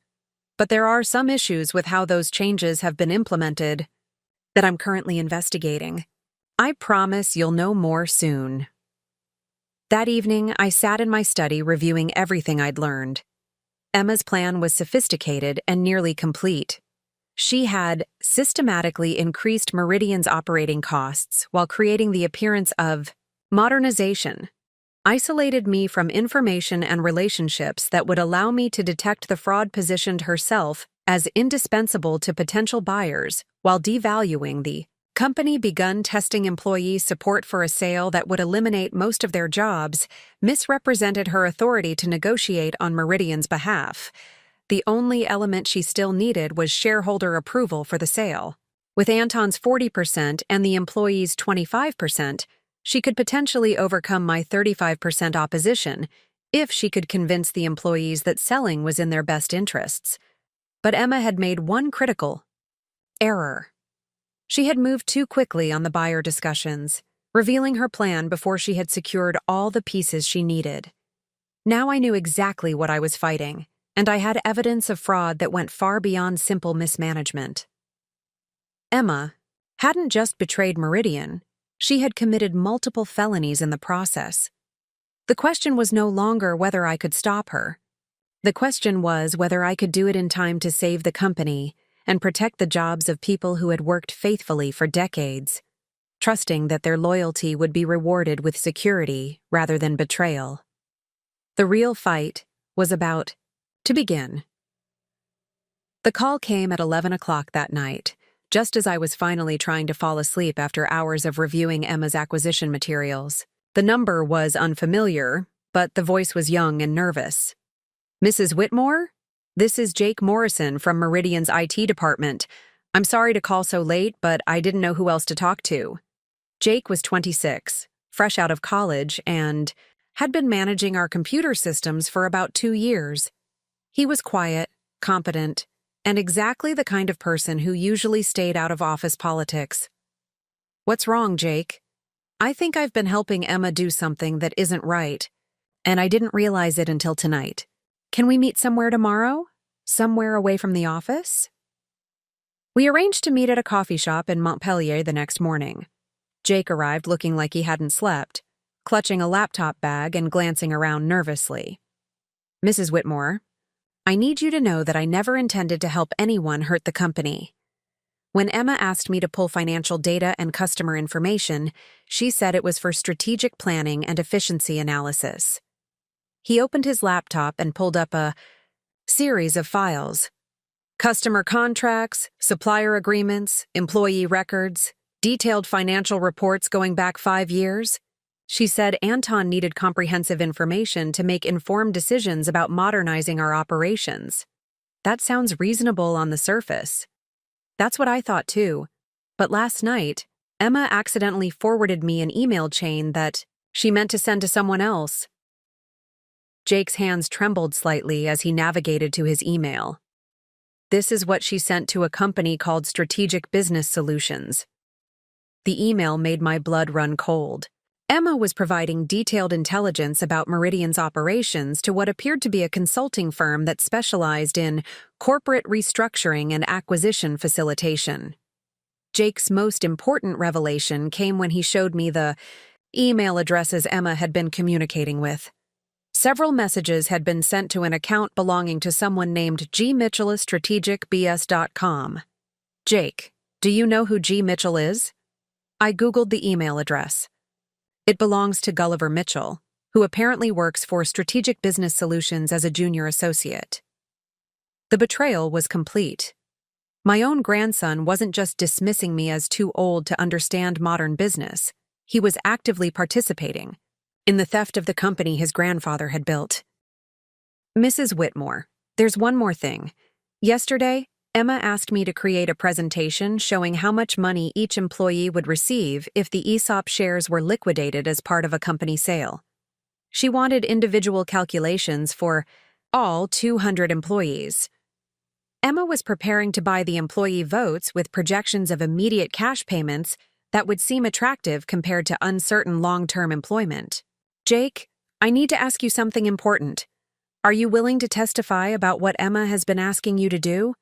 but there are some issues with how those changes have been implemented that I'm currently investigating. I promise you'll know more soon. That evening, I sat in my study reviewing everything I'd learned. Emma's plan was sophisticated and nearly complete. She had systematically increased Meridian's operating costs while creating the appearance of modernization, isolated me from information and relationships that would allow me to detect the fraud, positioned herself as indispensable to potential buyers while devaluing the company, begun testing employee support for a sale that would eliminate most of their jobs, misrepresented her authority to negotiate on Meridian's behalf. The only element she still needed was shareholder approval for the sale. With Anton's 40% and the employee's 25%, she could potentially overcome my 35% opposition, if she could convince the employees that selling was in their best interests. But Emma had made one critical error. She had moved too quickly on the buyer discussions, revealing her plan before she had secured all the pieces she needed. Now I knew exactly what I was fighting, and I had evidence of fraud that went far beyond simple mismanagement. Emma hadn't just betrayed Meridian, she had committed multiple felonies in the process. The question was no longer whether I could stop her. The question was whether I could do it in time to save the company and protect the jobs of people who had worked faithfully for decades, trusting that their loyalty would be rewarded with security rather than betrayal. The real fight was about to begin. The call came at 11 o'clock that night, just as I was finally trying to fall asleep after hours of reviewing Emma's acquisition materials. The number was unfamiliar, but the voice was young and nervous. "Mrs. Whitmore? This is Jake Morrison from Meridian's IT department. I'm sorry to call so late, but I didn't know who else to talk to." Jake was 26, fresh out of college, and had been managing our computer systems for about 2 years. He was quiet, competent, and exactly the kind of person who usually stayed out of office politics. "What's wrong, Jake?" "I think I've been helping Emma do something that isn't right, and I didn't realize it until tonight. Can we meet somewhere tomorrow? Somewhere away from the office?" We arranged to meet at a coffee shop in Montpelier the next morning. Jake arrived looking like he hadn't slept, clutching a laptop bag and glancing around nervously. "Mrs. Whitmore, I need you to know that I never intended to help anyone hurt the company. When Emma asked me to pull financial data and customer information, she said it was for strategic planning and efficiency analysis." He opened his laptop and pulled up a series of files. Customer contracts, supplier agreements, employee records, detailed financial reports going back 5 years. She said Anton needed comprehensive information to make informed decisions about modernizing our operations. That sounds reasonable on the surface. That's what I thought too. But last night, Emma accidentally forwarded me an email chain that she meant to send to someone else. Jake's hands trembled slightly as he navigated to his email. This is what she sent to a company called Strategic Business Solutions. The email made my blood run cold. Emma was providing detailed intelligence about Meridian's operations to what appeared to be a consulting firm that specialized in corporate restructuring and acquisition facilitation. Jake's most important revelation came when he showed me the email addresses Emma had been communicating with. Several messages had been sent to an account belonging to someone named G. Mitchell at strategicbs.com. "Jake, do you know who G. Mitchell is?" I Googled the email address. It belongs to Gulliver Mitchell, who apparently works for Strategic Business Solutions as a junior associate. The betrayal was complete. My own grandson wasn't just dismissing me as too old to understand modern business. He was actively participating in the theft of the company his grandfather had built. "Mrs. Whitmore, there's one more thing. Yesterday, Emma asked me to create a presentation showing how much money each employee would receive if the ESOP shares were liquidated as part of a company sale. She wanted individual calculations for all 200 employees. Emma was preparing to buy the employee votes with projections of immediate cash payments that would seem attractive compared to uncertain long-term employment. "Jake, I need to ask you something important. Are you willing to testify about what Emma has been asking you to do?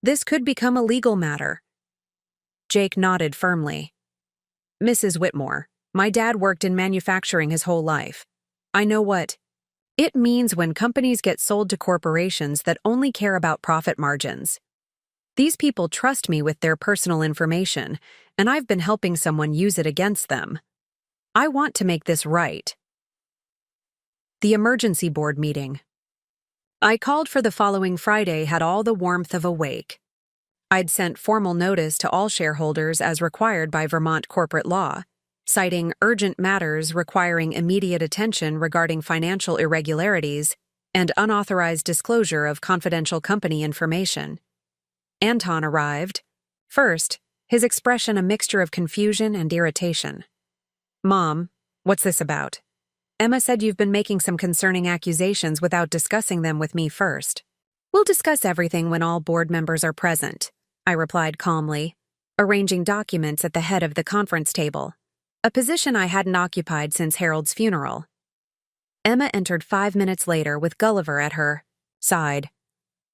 This could become a legal matter." Jake nodded firmly. "Mrs. Whitmore, my dad worked in manufacturing his whole life. I know what it means when companies get sold to corporations that only care about profit margins. These people trust me with their personal information, and I've been helping someone use it against them. I want to make this right." The emergency board meeting I called for the following Friday had all the warmth of a wake. I'd sent formal notice to all shareholders as required by Vermont corporate law, citing urgent matters requiring immediate attention regarding financial irregularities and unauthorized disclosure of confidential company information. Anton arrived. First, his expression a mixture of confusion and irritation. "Mom, what's this about?" Emma said you've been making some concerning accusations without discussing them with me first. We'll discuss everything when all board members are present, I replied calmly, arranging documents at the head of the conference table, a position I hadn't occupied since Harold's funeral. Emma entered 5 minutes later with Gulliver at her side.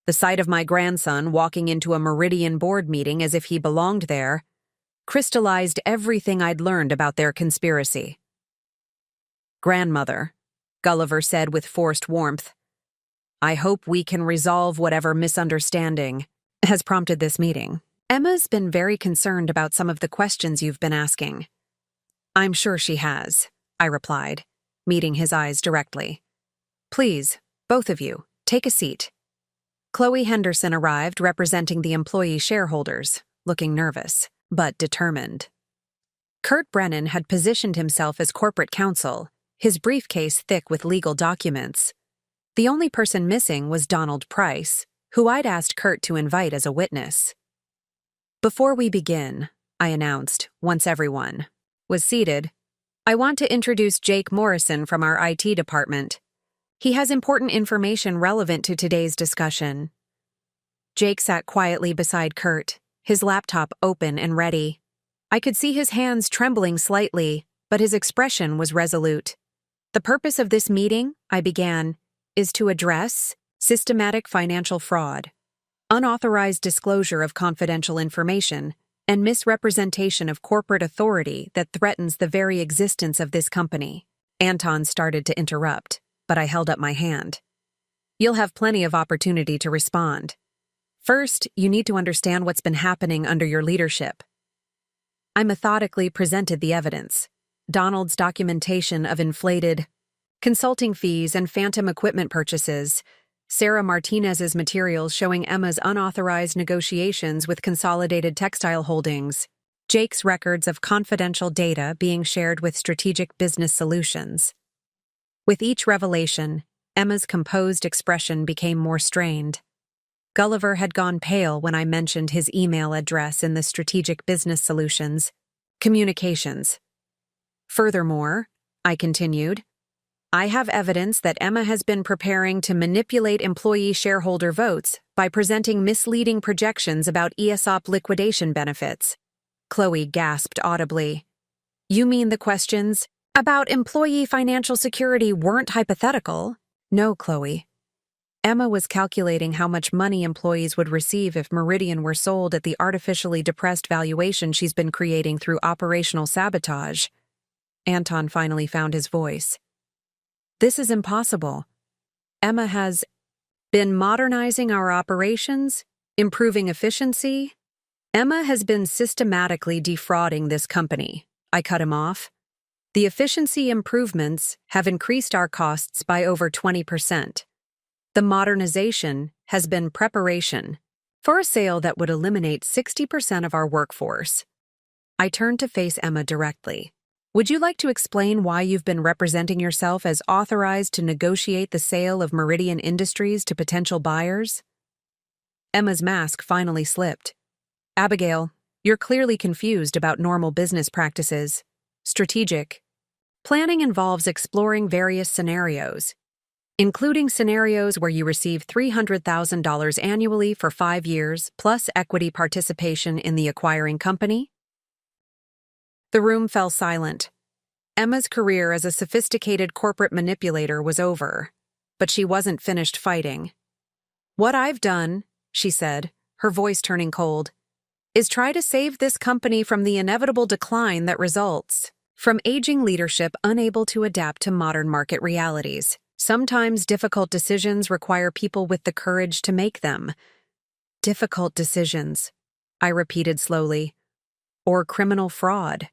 The sight of my grandson walking into a Meridian board meeting as if he belonged there crystallized everything I'd learned about their conspiracy. "Grandmother," Gulliver said with forced warmth, "I hope we can resolve whatever misunderstanding has prompted this meeting. Emma's been very concerned about some of the questions you've been asking." "I'm sure she has," I replied, meeting his eyes directly. "Please, both of you, take a seat." Chloe Henderson arrived representing the employee shareholders, looking nervous, but determined. Kurt Brennan had positioned himself as corporate counsel, his briefcase thick with legal documents. The only person missing was Donald Price, who I'd asked Kurt to invite as a witness. "Before we begin," I announced, once everyone was seated, "I want to introduce Jake Morrison from our IT department. He has important information relevant to today's discussion." Jake sat quietly beside Kurt, his laptop open and ready. I could see his hands trembling slightly, but his expression was resolute. "The purpose of this meeting," I began, "is to address systematic financial fraud, unauthorized disclosure of confidential information, and misrepresentation of corporate authority that threatens the very existence of this company." Anton started to interrupt, but I held up my hand. "You'll have plenty of opportunity to respond. First, you need to understand what's been happening under your leadership." I methodically presented the evidence. Donald's documentation of inflated consulting fees and phantom equipment purchases, Sarah Martinez's materials showing Emma's unauthorized negotiations with Consolidated Textile Holdings, Jake's records of confidential data being shared with Strategic Business Solutions. With each revelation, Emma's composed expression became more strained. Gulliver had gone pale when I mentioned his email address in the Strategic Business Solutions communications. "Furthermore," I continued, "I have evidence that Emma has been preparing to manipulate employee shareholder votes by presenting misleading projections about ESOP liquidation benefits." Chloe gasped audibly. "You mean the questions about employee financial security weren't hypothetical?" "No, Chloe. Emma was calculating how much money employees would receive if Meridian were sold at the artificially depressed valuation she's been creating through operational sabotage." Anton finally found his voice. "This is impossible. Emma has been modernizing our operations, improving efficiency. Emma has been systematically defrauding this company." I cut him off. "The efficiency improvements have increased our costs by over 20%. The modernization has been preparation for a sale that would eliminate 60% of our workforce." I turned to face Emma directly. "Would you like to explain why you've been representing yourself as authorized to negotiate the sale of Meridian Industries to potential buyers?" Emma's mask finally slipped. "Abigail, you're clearly confused about normal business practices. Strategic planning involves exploring various scenarios, including scenarios where you receive $300,000 annually for 5 years plus equity participation in the acquiring company." The room fell silent. Emma's career as a sophisticated corporate manipulator was over, but she wasn't finished fighting. "What I've done," she said, her voice turning cold, "is try to save this company from the inevitable decline that results from aging leadership unable to adapt to modern market realities. Sometimes difficult decisions require people with the courage to make them." "Difficult decisions," I repeated slowly. "Or criminal fraud."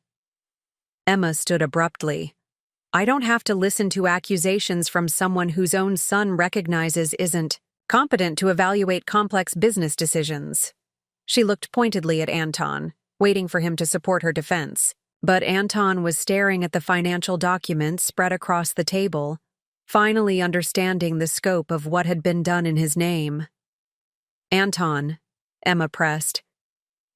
Emma stood abruptly. "I don't have to listen to accusations from someone whose own son recognizes isn't competent to evaluate complex business decisions." She looked pointedly at Anton, waiting for him to support her defense. But Anton was staring at the financial documents spread across the table, finally understanding the scope of what had been done in his name. "Anton," Emma pressed,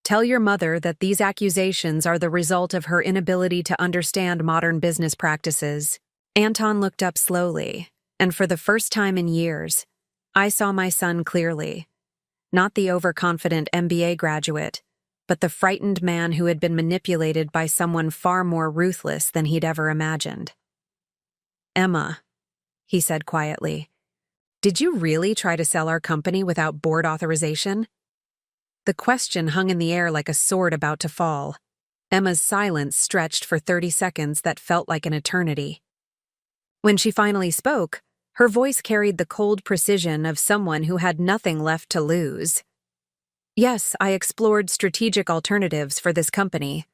"tell your mother that these accusations are the result of her inability to understand modern business practices. Anton looked up slowly, and for the first time in years, I saw my son clearly. Not the overconfident MBA graduate, but the frightened man who had been manipulated by someone far more ruthless than he'd ever imagined. "Emma," he said quietly, "did you really try to sell our company without board authorization?" The question hung in the air like a sword about to fall. Emma's silence stretched for 30 seconds that felt like an eternity. When she finally spoke, her voice carried the cold precision of someone who had nothing left to lose. "Yes, I explored strategic alternatives for this company.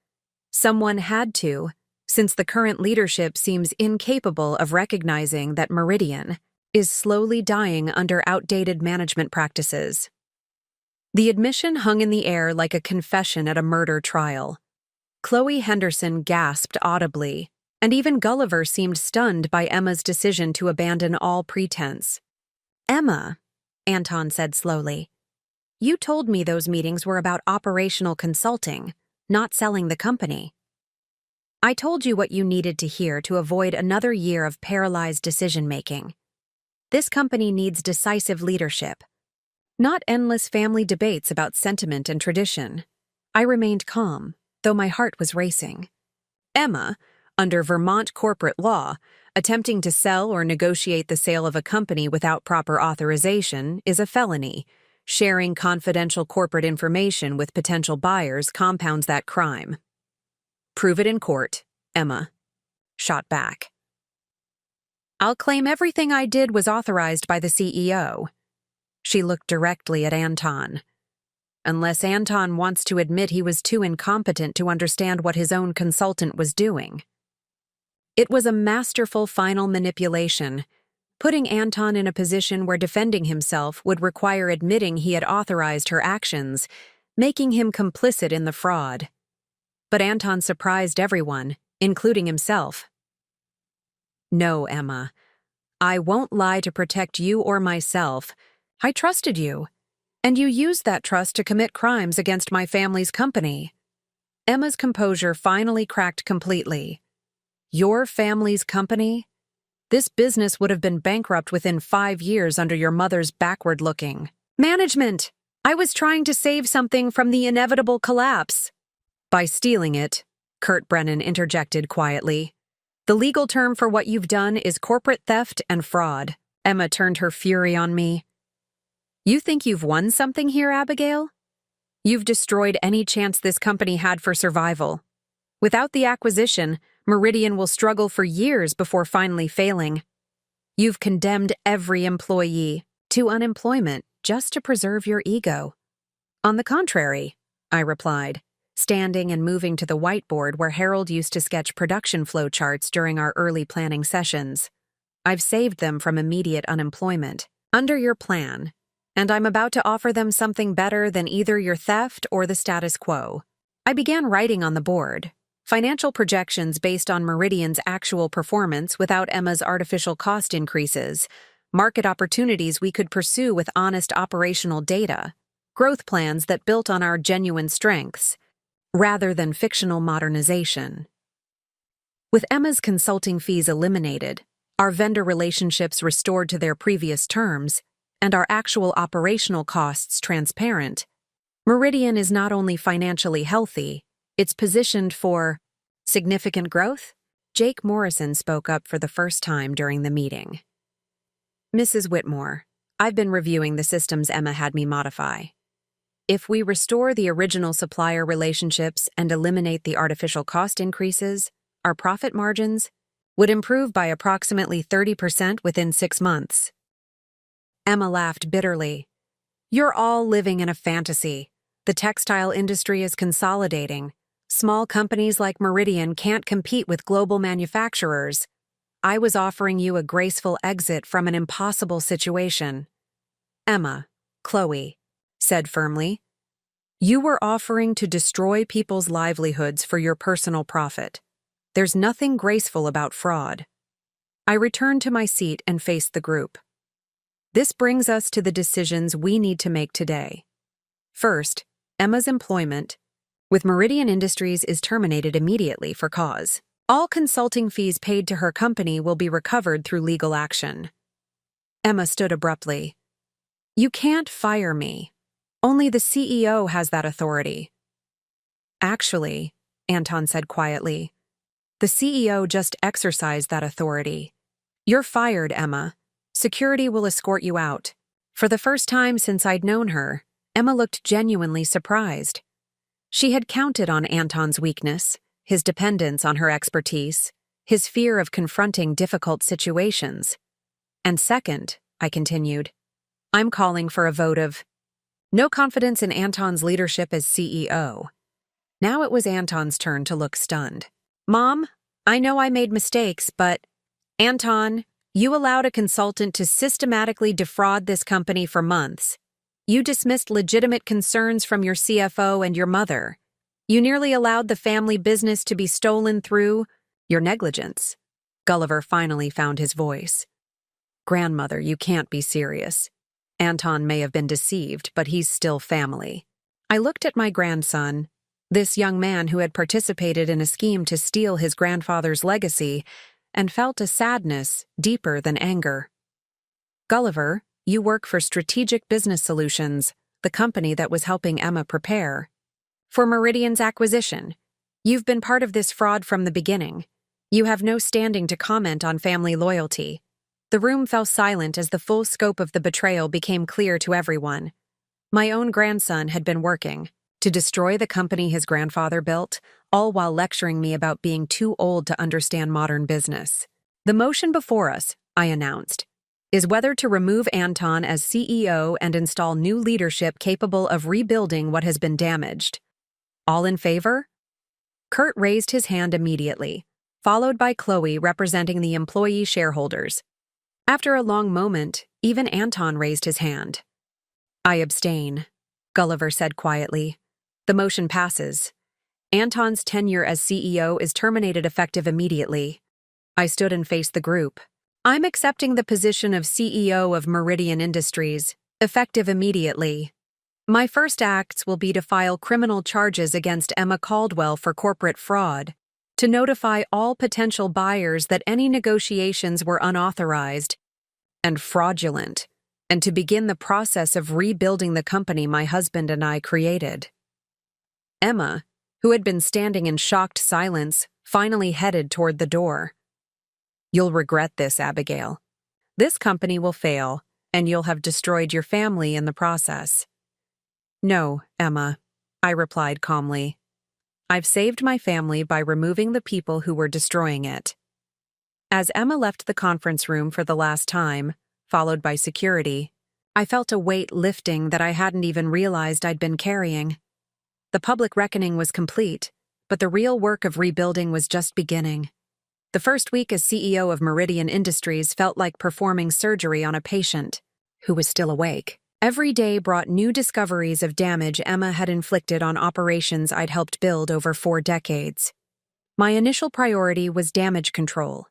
Someone had to, since the current leadership seems incapable of recognizing that Meridian is slowly dying under outdated management practices." The admission hung in the air like a confession at a murder trial. Chloe Henderson gasped audibly, and even Gulliver seemed stunned by Emma's decision to abandon all pretense. "Emma," Anton said slowly, "you told me those meetings were about operational consulting, not selling the company. I told you what you needed to hear to avoid another year of paralyzed decision-making. This company needs decisive leadership, not endless family debates about sentiment and tradition." I remained calm, though my heart was racing. Emma, under Vermont corporate law, attempting to sell or negotiate the sale of a company without proper authorization is a felony. Sharing confidential corporate information with potential buyers compounds that crime. "Prove it in court," Emma shot back. "I'll claim everything I did was authorized by the CEO. She looked directly at Anton. Unless Anton wants to admit he was too incompetent to understand what his own consultant was doing. It was a masterful final manipulation, putting Anton in a position where defending himself would require admitting he had authorized her actions, making him complicit in the fraud. But Anton surprised everyone, including himself. "No, Emma. I won't lie to protect you or myself. I trusted you, and you used that trust to commit crimes against my family's company." Emma's composure finally cracked completely. "Your family's company? This business would have been bankrupt within 5 years under your mother's backward-looking management. I was trying to save something from the inevitable collapse." "By stealing it," Kurt Brennan interjected quietly. "The legal term for what you've done is corporate theft and fraud." Emma turned her fury on me. "You think you've won something here, Abigail? You've destroyed any chance this company had for survival. Without the acquisition, Meridian will struggle for years before finally failing. You've condemned every employee to unemployment just to preserve your ego." "On the contrary," I replied, standing and moving to the whiteboard where Harold used to sketch production flow charts during our early planning sessions. "I've saved them from immediate unemployment under your plan, and I'm about to offer them something better than either your theft or the status quo." I began writing on the board. Financial projections based on Meridian's actual performance without Emma's artificial cost increases, market opportunities we could pursue with honest operational data, growth plans that built on our genuine strengths, rather than fictional modernization. With Emma's consulting fees eliminated, our vendor relationships restored to their previous terms, and our actual operational costs transparent, Meridian is not only financially healthy, it's positioned for significant growth. Jake Morrison spoke up for the first time during the meeting. "Mrs. Whitmore, I've been reviewing the systems Emma had me modify. If we restore the original supplier relationships and eliminate the artificial cost increases, our profit margins would improve by approximately 30% within 6 months. Emma laughed bitterly. "You're all living in a fantasy. The textile industry is consolidating. Small companies like Meridian can't compete with global manufacturers. I was offering you a graceful exit from an impossible situation." "Emma," Chloe said firmly, "you were offering to destroy people's livelihoods for your personal profit. There's nothing graceful about fraud." I returned to my seat and faced the group. This brings us to the decisions we need to make today. First, Emma's employment with Meridian Industries is terminated immediately for cause. All consulting fees paid to her company will be recovered through legal action. Emma stood abruptly. You can't fire me. Only the CEO has that authority. Actually, Anton said quietly, the CEO just exercised that authority. You're fired, Emma. Security will escort you out. For the first time since I'd known her, Emma looked genuinely surprised. She had counted on Anton's weakness, his dependence on her expertise, his fear of confronting difficult situations. And second, I continued, I'm calling for a vote of no confidence in Anton's leadership as CEO. Now it was Anton's turn to look stunned. Mom, I know I made mistakes, but Anton, you allowed a consultant to systematically defraud this company for months. You dismissed legitimate concerns from your CFO and your mother. You nearly allowed the family business to be stolen through your negligence. Gulliver finally found his voice. Grandmother, you can't be serious. Anton may have been deceived, but he's still family. I looked at my grandson, this young man who had participated in a scheme to steal his grandfather's legacy, and felt a sadness deeper than anger. Gulliver, you work for Strategic Business Solutions, the company that was helping Emma prepare for Meridian's acquisition. You've been part of this fraud from the beginning. You have no standing to comment on family loyalty. The room fell silent as the full scope of the betrayal became clear to everyone. My own grandson had been working to destroy the company his grandfather built, all while lecturing me about being too old to understand modern business. The motion before us, I announced, is whether to remove Anton as CEO and install new leadership capable of rebuilding what has been damaged. All in favor? Kurt raised his hand immediately, followed by Chloe representing the employee shareholders. After a long moment, even Anton raised his hand. I abstain, Gulliver said quietly. The motion passes. Anton's tenure as CEO is terminated effective immediately. I stood and faced the group. I'm accepting the position of CEO of Meridian Industries, effective immediately. My first acts will be to file criminal charges against Emma Caldwell for corporate fraud, to notify all potential buyers that any negotiations were unauthorized and fraudulent, and to begin the process of rebuilding the company my husband and I created. Emma, who had been standing in shocked silence, finally headed toward the door. You'll regret this, Abigail. This company will fail, and you'll have destroyed your family in the process. No, Emma, I replied calmly. I've saved my family by removing the people who were destroying it. As Emma left the conference room for the last time, followed by security, I felt a weight lifting that I hadn't even realized I'd been carrying. The public reckoning was complete, but the real work of rebuilding was just beginning. The first week as CEO of Meridian Industries felt like performing surgery on a patient who was still awake. Every day brought new discoveries of damage Emma had inflicted on operations I'd helped build over 4 decades. My initial priority was damage control.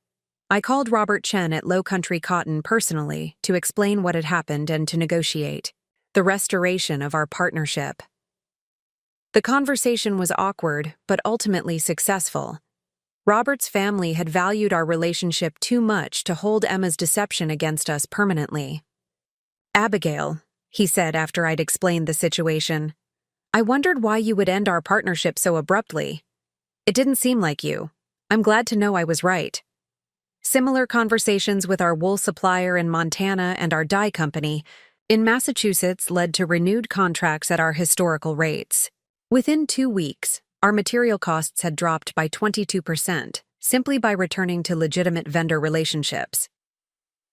I called Robert Chen at Low Country Cotton personally to explain what had happened and to negotiate the restoration of our partnership. The conversation was awkward, but ultimately successful. Robert's family had valued our relationship too much to hold Emma's deception against us permanently. Abigail, he said after I'd explained the situation, I wondered why you would end our partnership so abruptly. It didn't seem like you. I'm glad to know I was right. Similar conversations with our wool supplier in Montana and our dye company in Massachusetts led to renewed contracts at our historical rates. Within 2 weeks, our material costs had dropped by 22%, simply by returning to legitimate vendor relationships.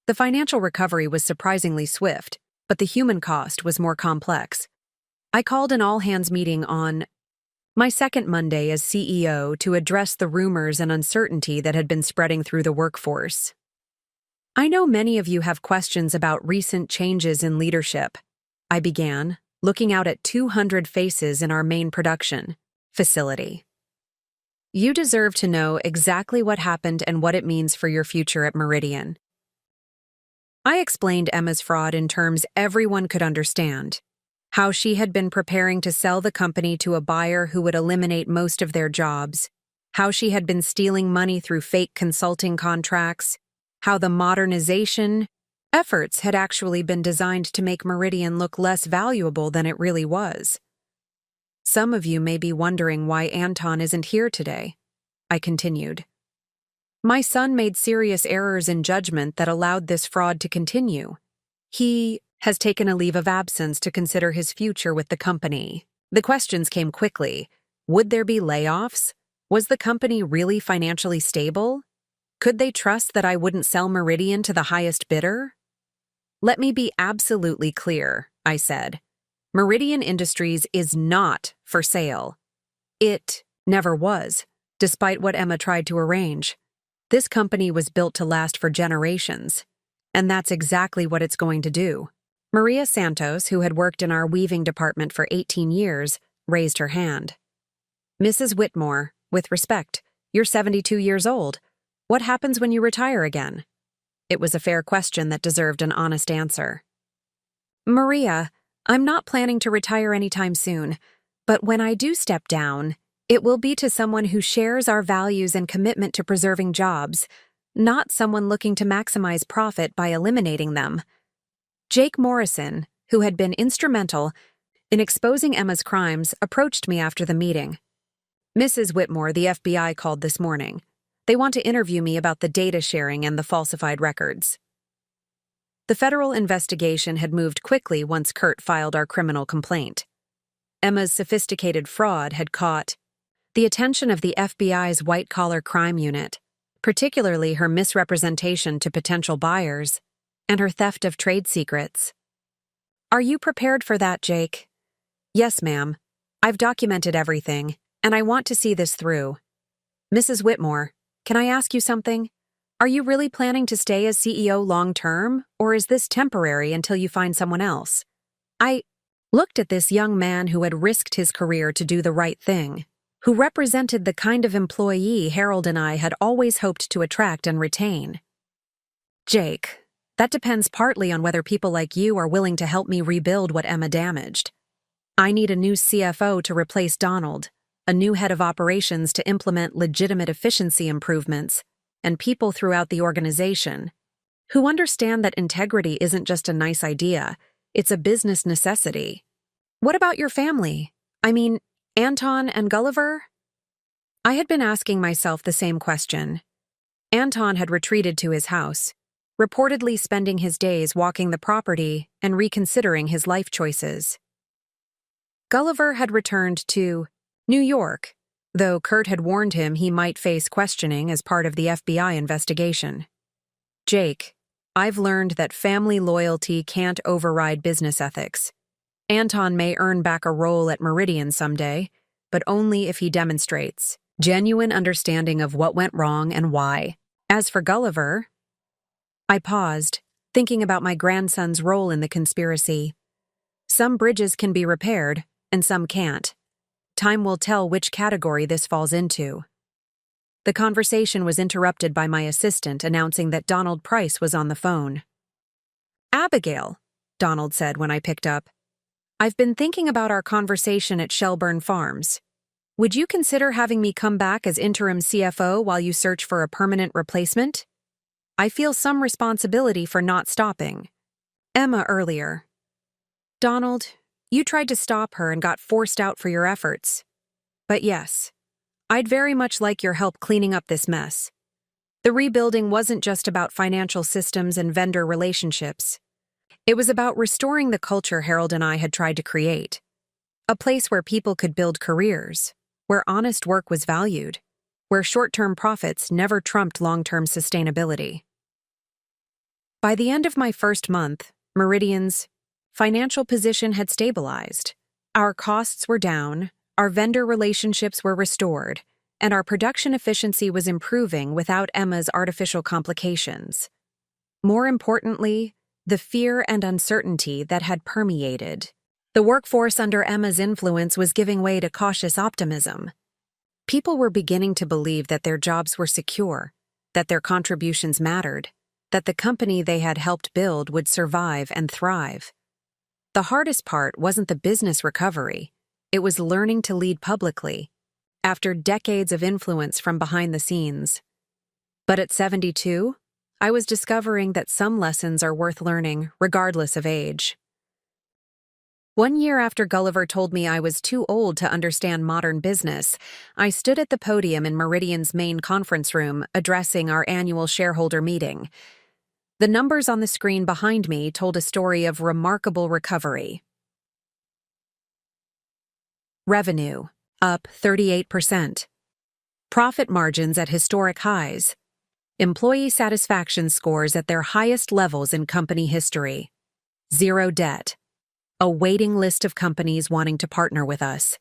The financial recovery was surprisingly swift, but the human cost was more complex. I called an all-hands meeting on my second Monday as CEO to address the rumors and uncertainty that had been spreading through the workforce. I know many of you have questions about recent changes in leadership, I began, looking out at 200 faces in our main production facility. You deserve to know exactly what happened and what it means for your future at Meridian. I explained Emma's fraud in terms everyone could understand, how she had been preparing to sell the company to a buyer who would eliminate most of their jobs, how she had been stealing money through fake consulting contracts, how the modernization efforts had actually been designed to make Meridian look less valuable than it really was. Some of you may be wondering why Anton isn't here today, I continued. My son made serious errors in judgment that allowed this fraud to continue. He has taken a leave of absence to consider his future with the company. The questions came quickly. Would there be layoffs? Was the company really financially stable? Could they trust that I wouldn't sell Meridian to the highest bidder? Let me be absolutely clear, I said. Meridian Industries is not for sale. It never was, despite what Emma tried to arrange. This company was built to last for generations, and that's exactly what it's going to do. Maria Santos, who had worked in our weaving department for 18 years, raised her hand. Mrs. Whitmore, with respect, you're 72 years old. What happens when you retire again? It was a fair question that deserved an honest answer. Maria, I'm not planning to retire anytime soon, but when I do step down, it will be to someone who shares our values and commitment to preserving jobs, not someone looking to maximize profit by eliminating them. Jake Morrison, who had been instrumental in exposing Emma's crimes, approached me after the meeting. Mrs. Whitmore, the FBI called this morning. They want to interview me about the data sharing and the falsified records. The federal investigation had moved quickly once Kurt filed our criminal complaint. Emma's sophisticated fraud had caught the attention of the FBI's white-collar crime unit, particularly her misrepresentation to potential buyers and her theft of trade secrets. Are you prepared for that, Jake? Yes, ma'am. I've documented everything, and I want to see this through. Mrs. Whitmore, can I ask you something? Are you really planning to stay as CEO long-term, or is this temporary until you find someone else? I looked at this young man who had risked his career to do the right thing, who represented the kind of employee Harold and I had always hoped to attract and retain. Jake, that depends partly on whether people like you are willing to help me rebuild what Emma damaged. I need a new CFO to replace Donald, a new head of operations to implement legitimate efficiency improvements, and people throughout the organization who understand that integrity isn't just a nice idea, it's a business necessity. What about your family? I mean, Anton and Gulliver? I had been asking myself the same question. Anton had retreated to his house, reportedly spending his days walking the property and reconsidering his life choices. Gulliver had returned to New York, though Kurt had warned him he might face questioning as part of the FBI investigation. Jake, I've learned that family loyalty can't override business ethics. Anton may earn back a role at Meridian someday, but only if he demonstrates genuine understanding of what went wrong and why. As for Gulliver, I paused, thinking about my grandson's role in the conspiracy. Some bridges can be repaired, and some can't. Time will tell which category this falls into. The conversation was interrupted by my assistant announcing that Donald Price was on the phone. Abigail, Donald said when I picked up. I've been thinking about our conversation at Shelburne Farms. Would you consider having me come back as interim CFO while you search for a permanent replacement? I feel some responsibility for not stopping Emma earlier. Donald, you tried to stop her and got forced out for your efforts. But yes, I'd very much like your help cleaning up this mess. The rebuilding wasn't just about financial systems and vendor relationships. It was about restoring the culture Harold and I had tried to create. A place where people could build careers, where honest work was valued, where short-term profits never trumped long-term sustainability. By the end of my first month, Meridian's financial position had stabilized. Our costs were down, our vendor relationships were restored, and our production efficiency was improving without Emma's artificial complications. More importantly, the fear and uncertainty that had permeated the workforce under Emma's influence was giving way to cautious optimism. People were beginning to believe that their jobs were secure, that their contributions mattered, that the company they had helped build would survive and thrive. The hardest part wasn't the business recovery. It was learning to lead publicly, after decades of influence from behind the scenes. But at 72, I was discovering that some lessons are worth learning, regardless of age. 1 year after Gulliver told me I was too old to understand modern business, I stood at the podium in Meridian's main conference room addressing our annual shareholder meeting. The numbers on the screen behind me told a story of remarkable recovery. Revenue, up 38%. Profit margins at historic highs. Employee satisfaction scores at their highest levels in company history. Zero debt. A waiting list of companies wanting to partner with us.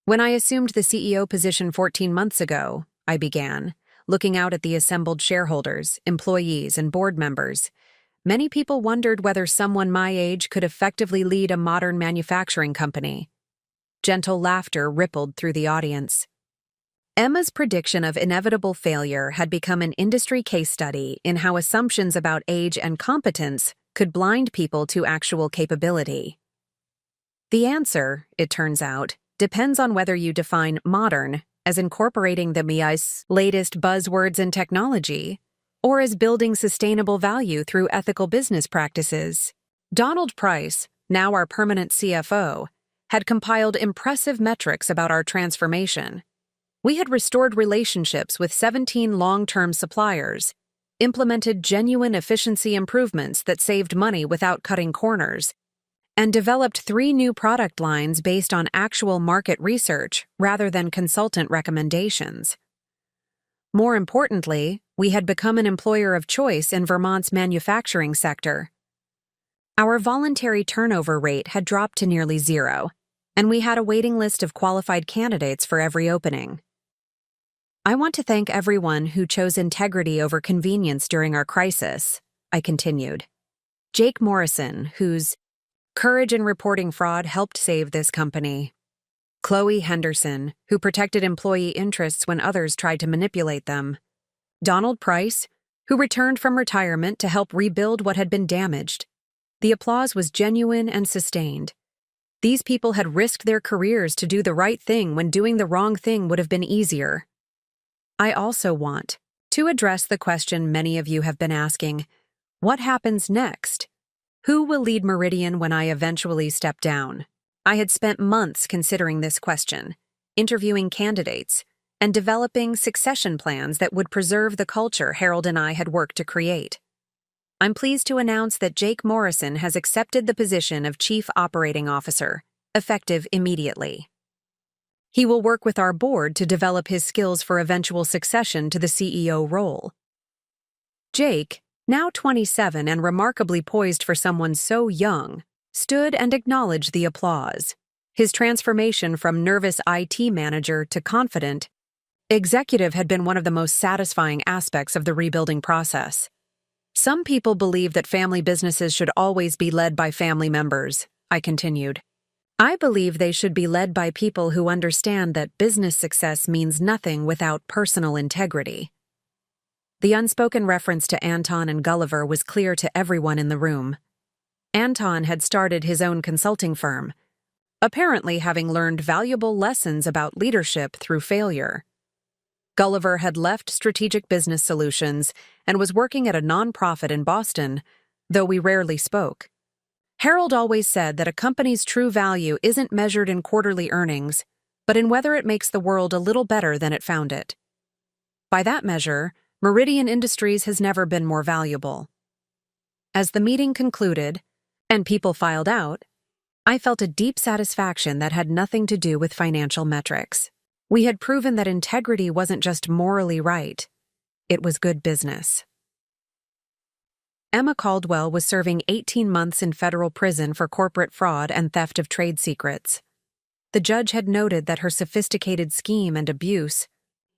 When I assumed the CEO position 14 months ago, I began, looking out at the assembled shareholders, employees, and board members. Many people wondered whether someone my age could effectively lead a modern manufacturing company. Gentle laughter rippled through the audience. Emma's prediction of inevitable failure had become an industry case study in how assumptions about age and competence could blind people to actual capability. The answer, it turns out, depends on whether you define modern as incorporating the MIA's latest buzzwords and technology, or as building sustainable value through ethical business practices. Donald Price, now our permanent CFO, had compiled impressive metrics about our transformation. We had restored relationships with 17 long-term suppliers, implemented genuine efficiency improvements that saved money without cutting corners, and developed 3 new product lines based on actual market research rather than consultant recommendations. More importantly, we had become an employer of choice in Vermont's manufacturing sector. Our voluntary turnover rate had dropped to nearly zero, and we had a waiting list of qualified candidates for every opening. I want to thank everyone who chose integrity over convenience during our crisis, I continued. Jake Morrison, whose courage in reporting fraud helped save this company. Chloe Henderson, who protected employee interests when others tried to manipulate them. Donald Price, who returned from retirement to help rebuild what had been damaged. The applause was genuine and sustained. These people had risked their careers to do the right thing when doing the wrong thing would have been easier. I also want to address the question many of you have been asking: what happens next? Who will lead Meridian when I eventually step down? I had spent months considering this question, interviewing candidates, and developing succession plans that would preserve the culture Harold and I had worked to create. I'm pleased to announce that Jake Morrison has accepted the position of Chief Operating Officer, effective immediately. He will work with our board to develop his skills for eventual succession to the CEO role. Jake, now 27 and remarkably poised for someone so young, stood and acknowledged the applause. His transformation from nervous IT manager to confident executive had been one of the most satisfying aspects of the rebuilding process. Some people believe that family businesses should always be led by family members, I continued. I believe they should be led by people who understand that business success means nothing without personal integrity. The unspoken reference to Anton and Gulliver was clear to everyone in the room. Anton had started his own consulting firm, apparently having learned valuable lessons about leadership through failure. Gulliver had left Strategic Business Solutions and was working at a nonprofit in Boston, though we rarely spoke. Harold always said that a company's true value isn't measured in quarterly earnings, but in whether it makes the world a little better than it found it. By that measure, Meridian Industries has never been more valuable. As the meeting concluded, and people filed out, I felt a deep satisfaction that had nothing to do with financial metrics. We had proven that integrity wasn't just morally right, it was good business. Emma Caldwell was serving 18 months in federal prison for corporate fraud and theft of trade secrets. The judge had noted that her sophisticated scheme and abuse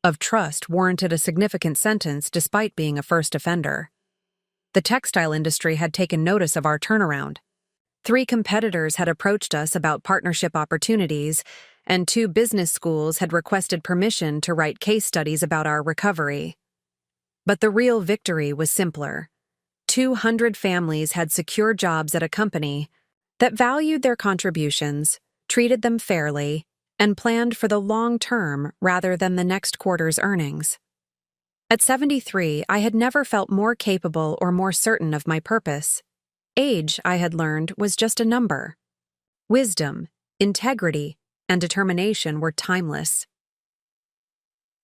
of trust warranted a significant sentence despite being a first offender. The textile industry had taken notice of our turnaround. 3 competitors had approached us about partnership opportunities, and 2 business schools had requested permission to write case studies about our recovery. But the real victory was simpler. 200 families had secure jobs at a company that valued their contributions, treated them fairly, and planned for the long term rather than the next quarter's earnings. At 73, I had never felt more capable or more certain of my purpose. Age, I had learned, was just a number. Wisdom, integrity, and determination were timeless.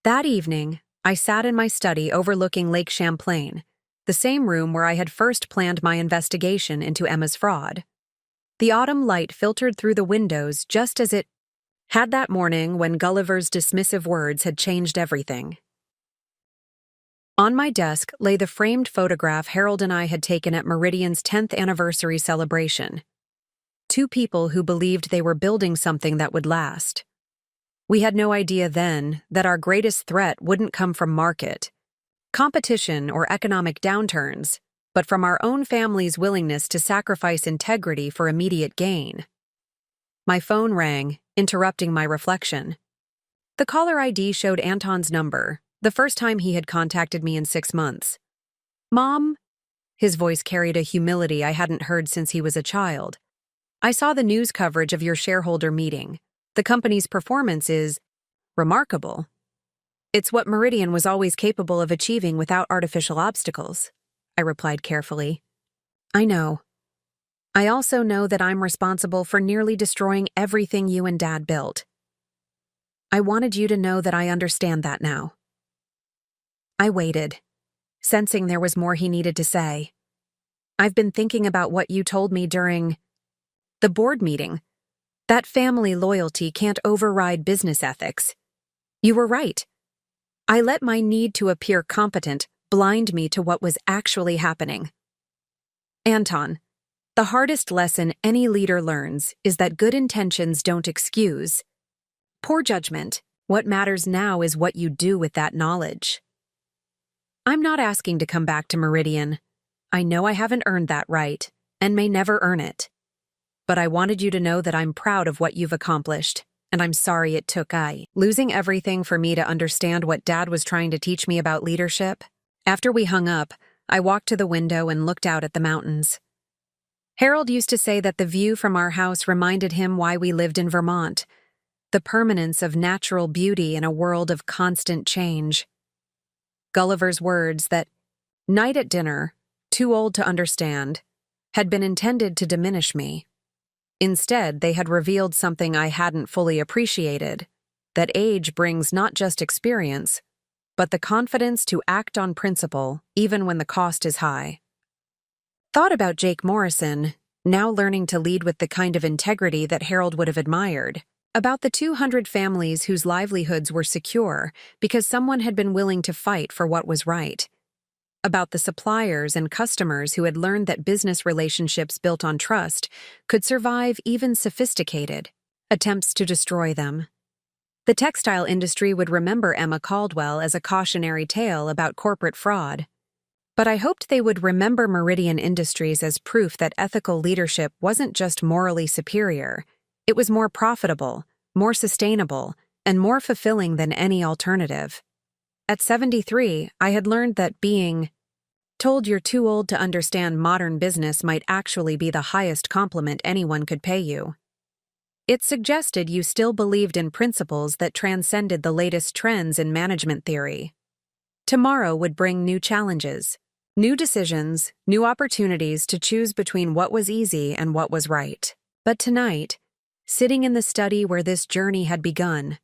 That evening, I sat in my study overlooking Lake Champlain, the same room where I had first planned my investigation into Emma's fraud. The autumn light filtered through the windows just as it had that morning when Gulliver's dismissive words had changed everything. On my desk lay the framed photograph Harold and I had taken at Meridian's 10th anniversary celebration. Two people who believed they were building something that would last. We had no idea then that our greatest threat wouldn't come from market, competition, or economic downturns, but from our own family's willingness to sacrifice integrity for immediate gain. My phone rang, interrupting my reflection. The caller ID showed Anton's number, the first time he had contacted me in 6 months. "Mom?" His voice carried a humility I hadn't heard since he was a child. "I saw the news coverage of your shareholder meeting. The company's performance is remarkable. It's what Meridian was always capable of achieving without artificial obstacles," I replied carefully. "I know. I also know that I'm responsible for nearly destroying everything you and Dad built. I wanted you to know that I understand that now." I waited, sensing there was more he needed to say. "I've been thinking about what you told me during the board meeting. That family loyalty can't override business ethics. You were right. I let my need to appear competent blind me to what was actually happening. Anton, the hardest lesson any leader learns is that good intentions don't excuse poor judgment. What matters now is what you do with that knowledge. I'm not asking to come back to Meridian. I know I haven't earned that right, and may never earn it. But I wanted you to know that I'm proud of what you've accomplished, and I'm sorry it took losing everything for me to understand what Dad was trying to teach me about leadership." After we hung up, I walked to the window and looked out at the mountains. Harold used to say that the view from our house reminded him why we lived in Vermont, the permanence of natural beauty in a world of constant change. Gulliver's words that, "night at dinner, too old to understand," had been intended to diminish me. Instead, they had revealed something I hadn't fully appreciated, that age brings not just experience, but the confidence to act on principle even when the cost is high. Thought about Jake Morrison, now learning to lead with the kind of integrity that Harold would have admired, about the 200 families whose livelihoods were secure because someone had been willing to fight for what was right, about the suppliers and customers who had learned that business relationships built on trust could survive even sophisticated attempts to destroy them. The textile industry would remember Emma Caldwell as a cautionary tale about corporate fraud. But I hoped they would remember Meridian Industries as proof that ethical leadership wasn't just morally superior, it was more profitable, more sustainable, and more fulfilling than any alternative. At 73, I had learned that being told you're too old to understand modern business might actually be the highest compliment anyone could pay you. It suggested you still believed in principles that transcended the latest trends in management theory. Tomorrow would bring new challenges, new decisions, new opportunities to choose between what was easy and what was right. But tonight, sitting in the study where this journey had begun,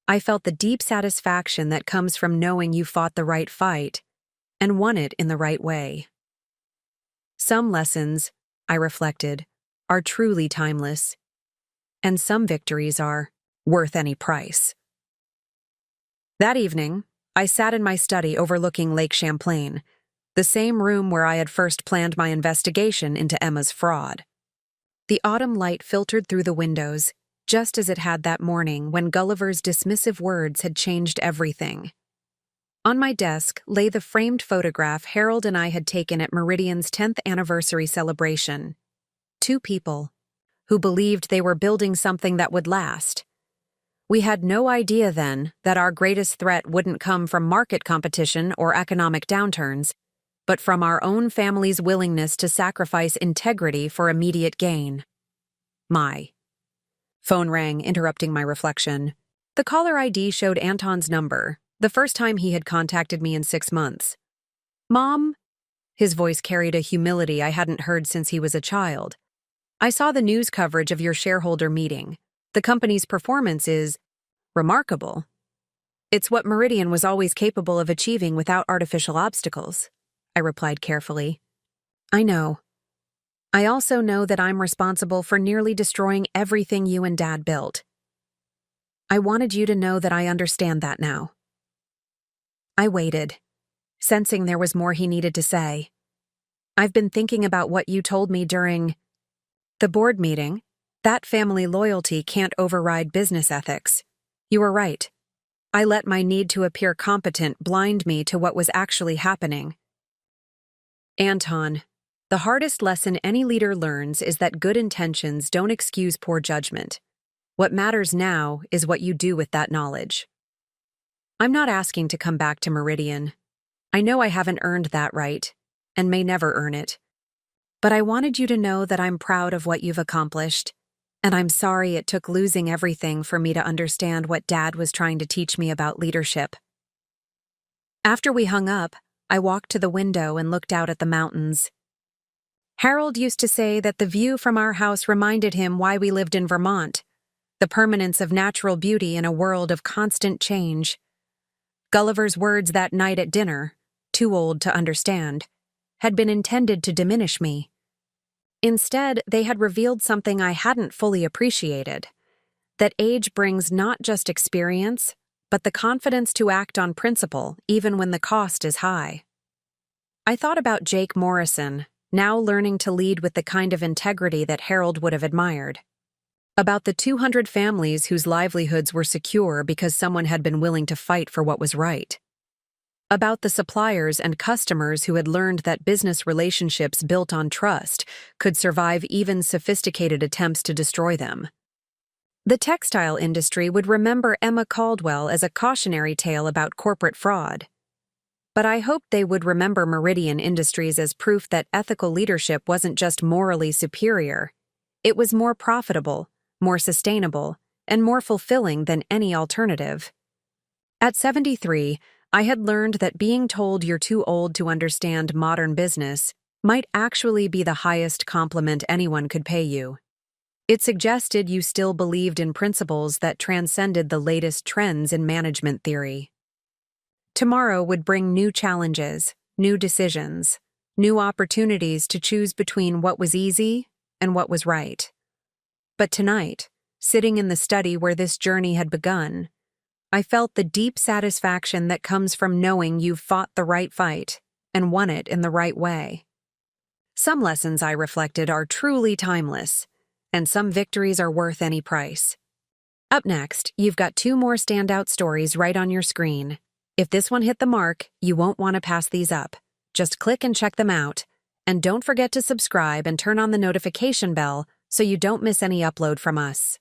I felt the deep satisfaction that comes from knowing you fought the right fight and won it in the right way. Some lessons, I reflected, are truly timeless, and some victories are worth any price. That evening, I sat in my study overlooking Lake Champlain, the same room where I had first planned my investigation into Emma's fraud. The autumn light filtered through the windows, just as it had that morning when Gulliver's dismissive words had changed everything. On my desk lay the framed photograph Harold and I had taken at Meridian's 10th anniversary celebration. Two people who believed they were building something that would last. We had no idea then that our greatest threat wouldn't come from market competition or economic downturns, but from our own family's willingness to sacrifice integrity for immediate gain. My Phone rang, interrupting my reflection. The caller ID showed Anton's number, the first time he had contacted me in 6 months. "Mom?" His voice carried a humility I hadn't heard since he was a child. "I saw the news coverage of your shareholder meeting. The company's performance is remarkable. It's what Meridian was always capable of achieving without artificial obstacles," I replied carefully. "I know. I also know that I'm responsible for nearly destroying everything you and Dad built. I wanted you to know that I understand that now." I waited, sensing there was more he needed to say. "I've been thinking about what you told me during the board meeting. That family loyalty can't override business ethics. You were right. I let my need to appear competent blind me to what was actually happening." "Anton, the hardest lesson any leader learns is that good intentions don't excuse poor judgment. What matters now is what you do with that knowledge. I'm not asking to come back to Meridian. I know I haven't earned that right, and may never earn it. But I wanted you to know that I'm proud of what you've accomplished, and I'm sorry it took losing everything for me to understand what Dad was trying to teach me about leadership." After we hung up, I walked to the window and looked out at the mountains. Harold used to say that the view from our house reminded him why we lived in Vermont, the permanence of natural beauty in a world of constant change. Gulliver's words that night at dinner, too old to understand, had been intended to diminish me. Instead, they had revealed something I hadn't fully appreciated, that age brings not just experience, but the confidence to act on principle even when the cost is high. I thought about Jake Morrison, now learning to lead with the kind of integrity that Harold would have admired. About the 200 families whose livelihoods were secure because someone had been willing to fight for what was right. About the suppliers and customers who had learned that business relationships built on trust could survive even sophisticated attempts to destroy them. The textile industry would remember Emma Caldwell as a cautionary tale about corporate fraud. But I hoped they would remember Meridian Industries as proof that ethical leadership wasn't just morally superior. It was more profitable, more sustainable, and more fulfilling than any alternative. At 73, I had learned that being told you're too old to understand modern business might actually be the highest compliment anyone could pay you. It suggested you still believed in principles that transcended the latest trends in management theory. Tomorrow would bring new challenges, new decisions, new opportunities to choose between what was easy and what was right. But tonight, sitting in the study where this journey had begun, I felt the deep satisfaction that comes from knowing you've fought the right fight and won it in the right way. Some lessons, I reflected, are truly timeless, and some victories are worth any price. Up next, you've got 2 more standout stories right on your screen. If this one hit the mark, you won't want to pass these up. Just click and check them out. And don't forget to subscribe and turn on the notification bell so you don't miss any upload from us.